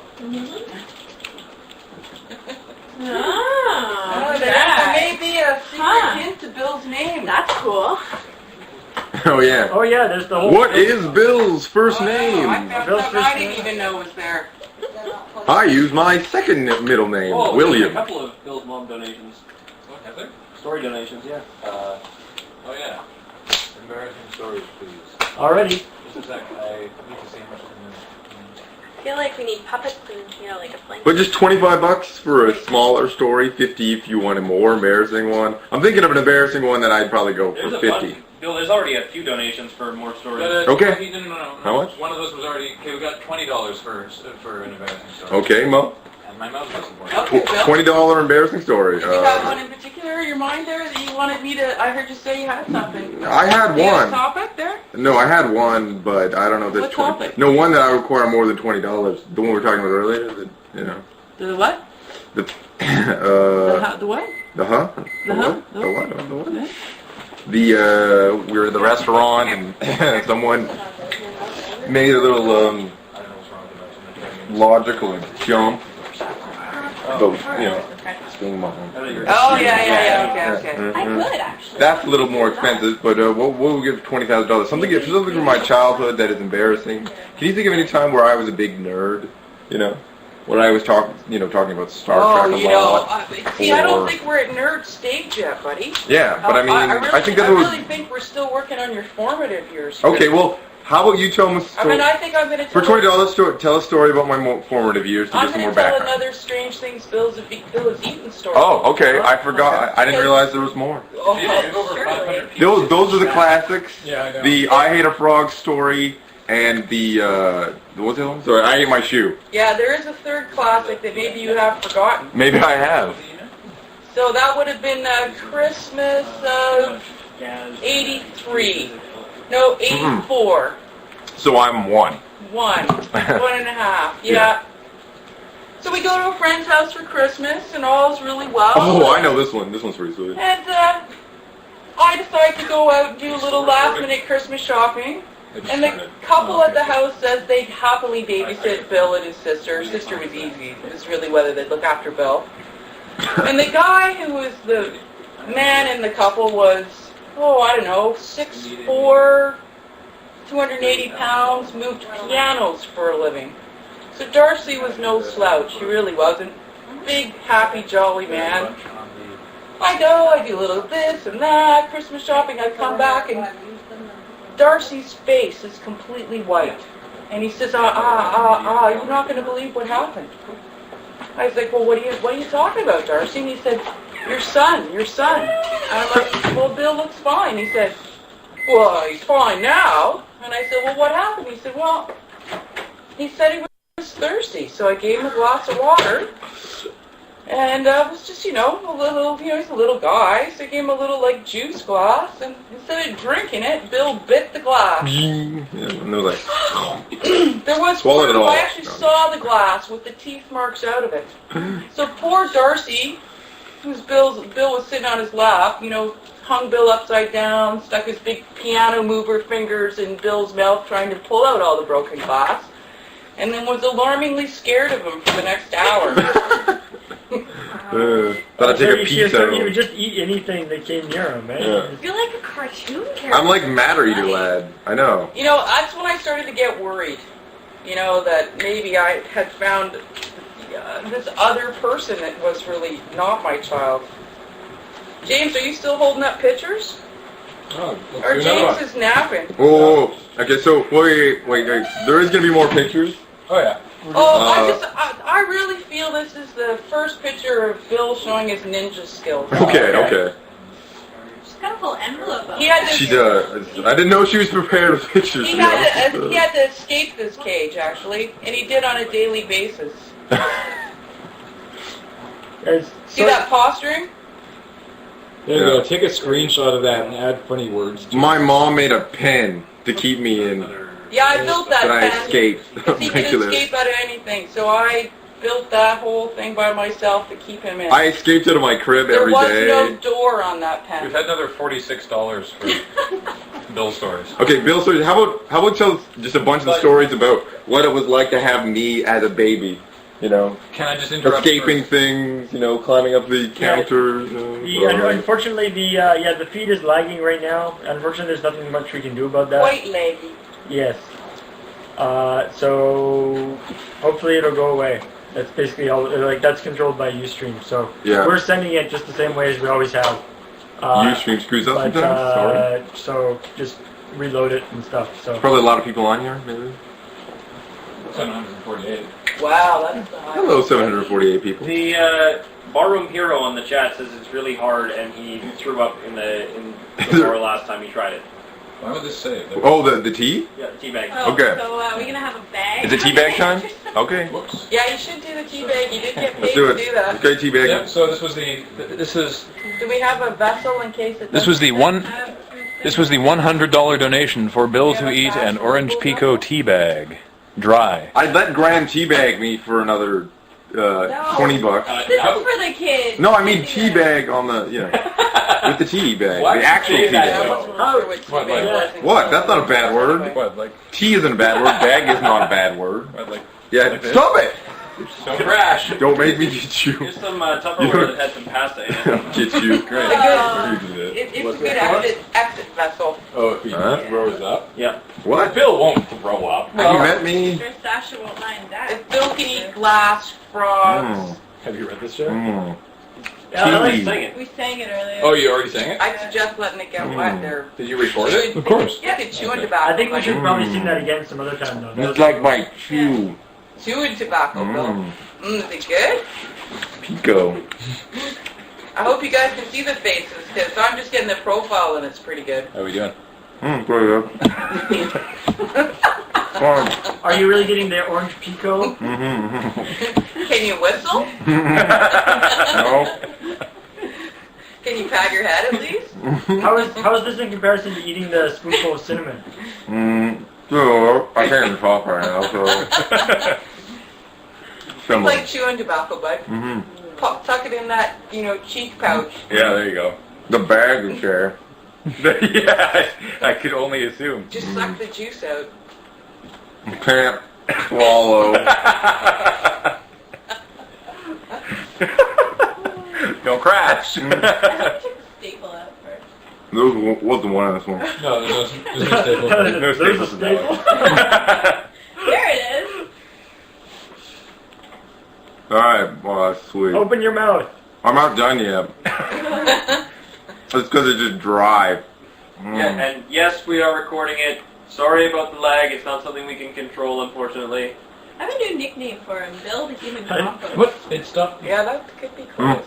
Oh, That may be a secret hint to Bill's name. That's cool. Oh yeah. Oh yeah, there's the whole. What is Bill's first I name? found Bill's something I first didn't name. even know was there. I use my second middle name, Oh, William. a couple of Bill's mom donations. What, have there? Story donations, yeah. Oh, yeah. Embarrassing stories, please. Already. Just a sec. I need to see how much I feel like we need puppets and, like a blanket. But just $25 for a smaller story, 50 if you want a more embarrassing one. I'm thinking of an embarrassing one that I'd probably go There's for a 50. bunch. Bill, there's already a few donations for more stories. Okay. No. How much? One of those was already. Okay, we got $20 for an embarrassing story. Okay, Mo. And my mouse doesn't work. Okay, Bill. $20 embarrassing story. You have one in particular in your mind there that you wanted me to... I heard you say you had something. I had You got a one. topic there? No, I had one, but I don't know if What that's 20. topic? No, one that I require more than $20. The one we were talking about earlier. The what? The The what? The huh? The huh? The what? The what? We were at the restaurant and someone made a little logical jump. Being mom. Oh, yeah, okay. I could, actually. That's a little more expensive, but we'll give $20,000. Something from my childhood that is embarrassing. Can you think of any time where I was a big nerd? When I was talking about Star Trek a lot. See, I don't think we're at nerd stage yet, buddy. Yeah, but I mean, I think that I was really think we're still working on your formative years. okay. Well, how about you tell me? I think I'm going to For $20, tell a story about my formative years to I'm get some going more to tell background. another strange things Bill has eaten story. Oh, okay. I forgot. I didn't realize there was more. Oh, Those are the classics. Yeah, I know. The I Hate a Frog story and the what's the other one? Sorry, I Hate My Shoe. yeah, there is a third classic that maybe you have forgotten. Maybe I have. So that would have been Christmas of 83. No, 84. So I'm one. 1.5. Yeah. Yeah. So we go to a friend's house for Christmas, and all's really well. Oh, I know this one. This one's pretty sweet. And I decide to go out and do a little last-minute Christmas shopping. And the couple at the house says they'd happily babysit Bill and his sister. His sister was easy. It was really whether they'd look after Bill. And the guy who was the man in the couple was, 6'4", 280 pounds, moved pianos for a living. So Darcy was no slouch. He really wasn't. Big, happy, jolly man. I go, I do a little this and that, Christmas shopping, I come back and Darcy's face is completely white. And he says, you're not going to believe what happened. I was like, well, what are you talking about, Darcy? And he said, your son. And I'm like, well, Bill looks fine. He said, well, he's fine now. And And I said, well, what happened? He said, well, he said he was thirsty. So I gave him a glass of water. And it was just, a little, he's a little guy. So I gave him a little, juice glass. And instead of drinking it, Bill bit the glass. Yeah, and they're like, There was swallowed it all. I actually saw the glass with the teeth marks out of it. So poor Darcy, Bill was sitting on his lap, hung Bill upside down, stuck his big piano mover fingers in Bill's mouth trying to pull out all the broken glass, and then was alarmingly scared of him for the next hour. Thought I'd take a piece out of He him. would just eat anything that came near him, man. Yeah. You're like a cartoon character. I'm like Matter Eater Lad. I know. That's when I started to get worried, that maybe I had found this other person that was really not my child. James, are you still holding up pictures? Oh, Or James is napping? Oh, okay, so, wait. There is going to be more pictures? Oh, yeah. I really feel this is the first picture of Bill showing his ninja skills. Okay. She's got a full envelope of He had to, She does. I didn't know she was prepared with pictures. he had to escape this cage, actually, and he did on a daily basis. See that posturing? There you go. Take a screenshot of that and add funny words to My mom made a pen to keep me in, Yeah, I built that but I pen. escaped. He can escape out of anything, so I built that whole thing by myself to keep him in. I escaped out of my crib there every was day. no door on that pen. We've had another $46 for Bill stories. Okay, Bill, so how about tell just a bunch of the stories about what it was like to have me as a baby? Can I just interrupt? Escaping things, climbing up the counter. Unfortunately, the feed is lagging right now. Unfortunately, there's nothing much we can do about that. White leggy. Yes. So hopefully it'll go away. That's basically all. That's controlled by Ustream. So Yeah. we're sending it just the same way as we always have. Ustream screws up But, sometimes. Sorry. so just reload it and stuff. So Probably a lot of people on here, maybe. 748. Wow, that's the high. Hello, 748 people. The Barroom Hero on the chat says it's really hard, and he threw up in the bar last time he tried it. Why would this say? Oh, the tea? Yeah, teabag. Oh, Okay. So we're going to have a bag. Is it tea bag time? Okay. Whoops. Yeah, you should do the tea bag. You did get paid Let's do to it. do that. Okay, tea bag. Yeah, so this was Do we have a vessel in case it This was the doesn't- one. This was the $100 donation for Bill to eat an orange pico tea bag, dry. I'd let Graham teabag me for another $20. This is for the kids. No, I mean teabag on the, with the tea bag. Why The actual say tea that? bag. I wasn't sure what tea What, bag like- was. What? That's not a bad word. What, like, Tea isn't a bad word. Bag is not a bad word. like Yeah, Like this? stop it! don't crash. Don't make me get you. Here's some Tupperware that had some pasta in it. Get you. Great. It's a good exit vessel. Oh, if he Huh? throws up. Yeah. What? Bill won't throw up. Have you met me? Sure, Sasha won't mind that. If Bill can eat glass, frogs. Have you read this show? Mm. Yeah, I like Tea. singing. We sang it earlier. Oh, you already sang it? I suggest letting it get wet there. Did you record it? Of course. Yeah, could chew on tobacco. I think we should probably sing that again some other time though. That's like my chew. Chewing tobacco, Bill. Is it good? Pico. I hope you guys can see the faces, because I'm just getting the profile and it's pretty good. How are we doing? Pretty good. Fun. Are you really getting the orange pico? Can you whistle? No. Can you pat your head at least? How is this in comparison to eating the spoonful of cinnamon? So, I can't even talk right now, so. It's like chewing tobacco, bud. Tuck it in that, cheek pouch. Yeah, there you go. The bag is there. Yeah, I could only assume. Just suck the juice out. Can't swallow. Don't crash. I have to take the staple out first. There wasn't one on this one. No, there's no staple. No There's a staples in that one. There it is. Alright, well, that's sweet. Open your mouth. I'm not done yet. It's because it's just dry. Yeah, and yes, we are recording it. Sorry about the lag. It's not something we can control, unfortunately. I have a new nickname for him, Bill the Human Compost. What? It stopped. Yeah, that could be close.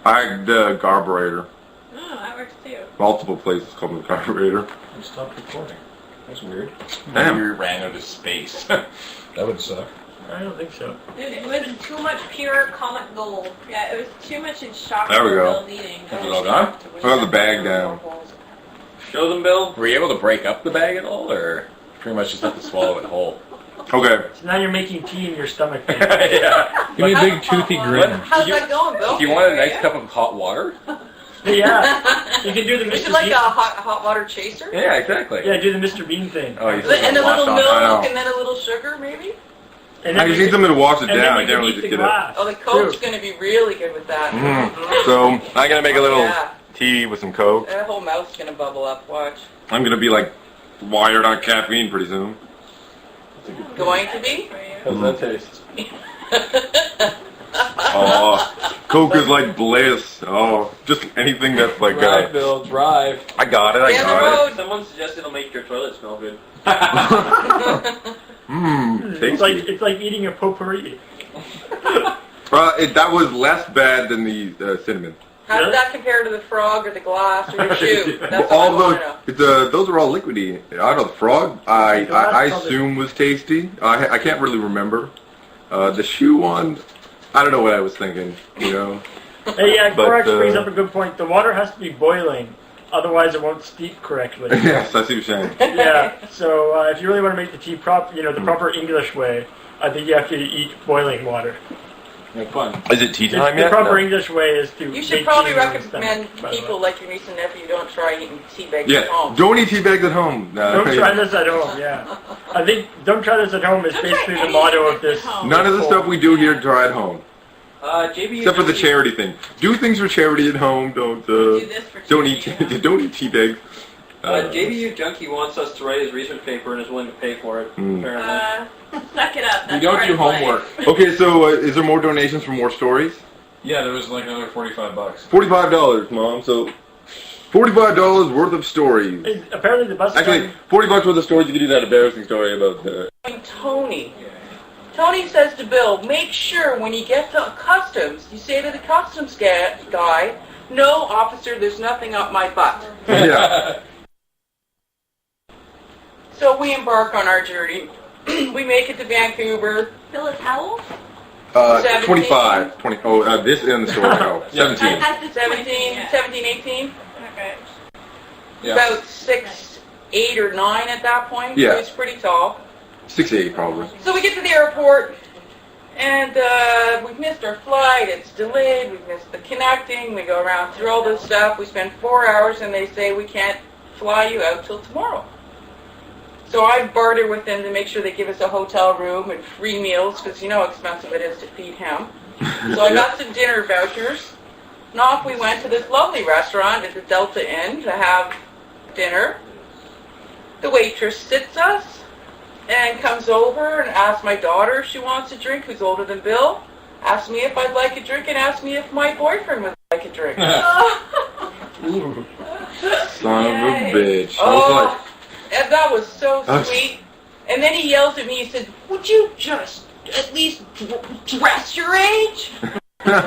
The carburetor. Oh, that works too. Multiple places called the carburetor. It stopped recording. That's weird. Damn. You ran out of space. That would suck. I don't think so. Dude, it was too much pure comet gold. Yeah, it was too much in shock. There we go. Eating. Is it all gone? Put the bag down. Show them, Bill. Were you able to break up the bag at all, or pretty much just have to swallow it whole? Okay. So now you're making tea in your stomach. Man. Yeah. Give me a big toothy grin. How's that going, Bill? Do you want a nice cup of hot water? Yeah. You can do the Is Mr. it like Bean. a hot water chaser? Yeah, exactly. Yeah, do the Mr. Bean thing. Oh, you And a little I milk know. and then a little sugar, maybe? And I then just you need something to wash it and down. then I you can't can really eat just the get it. glass. Oh, the Coke's True. going to be really good with that. So I'm gonna make a little Yeah. tea with some Coke. That whole mouth's going to bubble up, watch. I'm gonna be like wired on caffeine pretty soon. Going to be? How's that taste? Oh, Coke is like bliss. Oh, just anything that's like. Drive, Bill, drive. I got it. I Down the got road. Someone suggested it'll make your toilet smell good. it. Mmm, tasty. It's like eating a potpourri. That was less bad than the cinnamon. How did that compare to the frog or the glass or the shoe? That's what I All want those, to know. those are all liquidy. I don't know. The frog, I assume was tasty. I can't really remember. The shoe one, I don't know what I was thinking. You know. Hey, yeah, But, Korax brings up a good point. The water has to be boiling, otherwise it won't steep correctly. Yes, I see what you're saying. Yeah, so if you really want to make the tea the proper English way, I think you have to eat boiling water. Have fun. Is it tea The time yet? proper No. English way is to. You should make probably tea in your recommend stomach, by the way. people like your niece and nephew don't try eating tea bags Yeah, at home. don't eat tea bags at home. Don't try this at home. Yeah, I think don't try this at home is Don't basically try the motto of anything this. at home. None of the stuff we do here try at home, JB, except for the charity thing. Do things for charity at home. Don't Do this for don't tea, eat you know? don't eat tea bags. JBU Junkie wants us to write his research paper and is willing to pay for it, apparently. Suck it up. We That's don't part do of life. homework. Okay, so is there more donations for more stories? Yeah, there was like another $45. $45, Mom. So $45 worth of stories. And apparently the bus. Actually, $40 worth of stories. You could do that embarrassing story about. Tony. Tony says to Bill, make sure when you get to customs, you say to the customs guy, no, officer, there's nothing up my butt. Yeah. So we embark on our journey. We make it to Vancouver. Bill is how old? 25. 20. Oh, this in the story. No, 17. At this point, 17, yeah. 17, 18. Okay. Yeah. About 6, 8, or 9 at that point. Yeah. He was pretty tall. 6 8 probably. So we get to the airport, and we've missed our flight. It's delayed. We've missed the connecting. We go around through all this stuff. We spend 4 hours, and they say we can't fly you out till tomorrow. So I barter with them to make sure they give us a hotel room and free meals, because you know how expensive it is to feed him. So I got some dinner vouchers, and off we went to this lovely restaurant at the Delta Inn to have dinner. The waitress sits us and comes over and asks my daughter if she wants a drink, who's older than Bill, asks me if I'd like a drink, and asks me if my boyfriend would like a drink. Ooh. Son of a bitch. I was Oh, and that was so That's- sweet. And then he yells at me, he said, would you just at least dress your age? So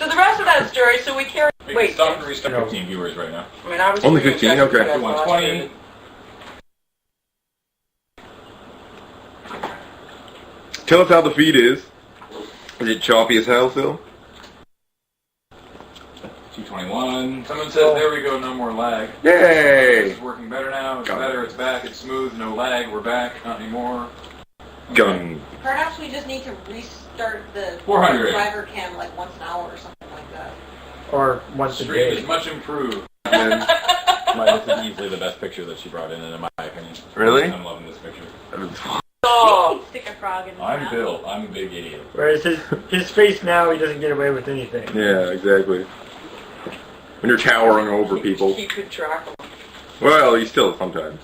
the rest of that story, so we carried... Wait, Stop and restart 15 viewers right now. I mean, I was Only pretty 15, obsessed with okay. that 120. Tell us how the feed is. Is it choppy as hell still? 221. Someone says, there we go, no more lag. Yay! It's working better now. It's Got it. better. It's back. It's smooth. No lag. We're back. Not anymore. Gun. Perhaps we just need to restart the 400. driver cam like once an hour or something like that. Or once a Stream day. is much improved. And This is easily the best picture that she brought in my opinion. Really? I'm loving this picture. Oh, Stick a frog in his I'm mouth. Bill. I'm a big idiot. Whereas his face now, he doesn't get away with anything. yeah, exactly. When you're towering over people. keep good track of them. Well, you still sometimes.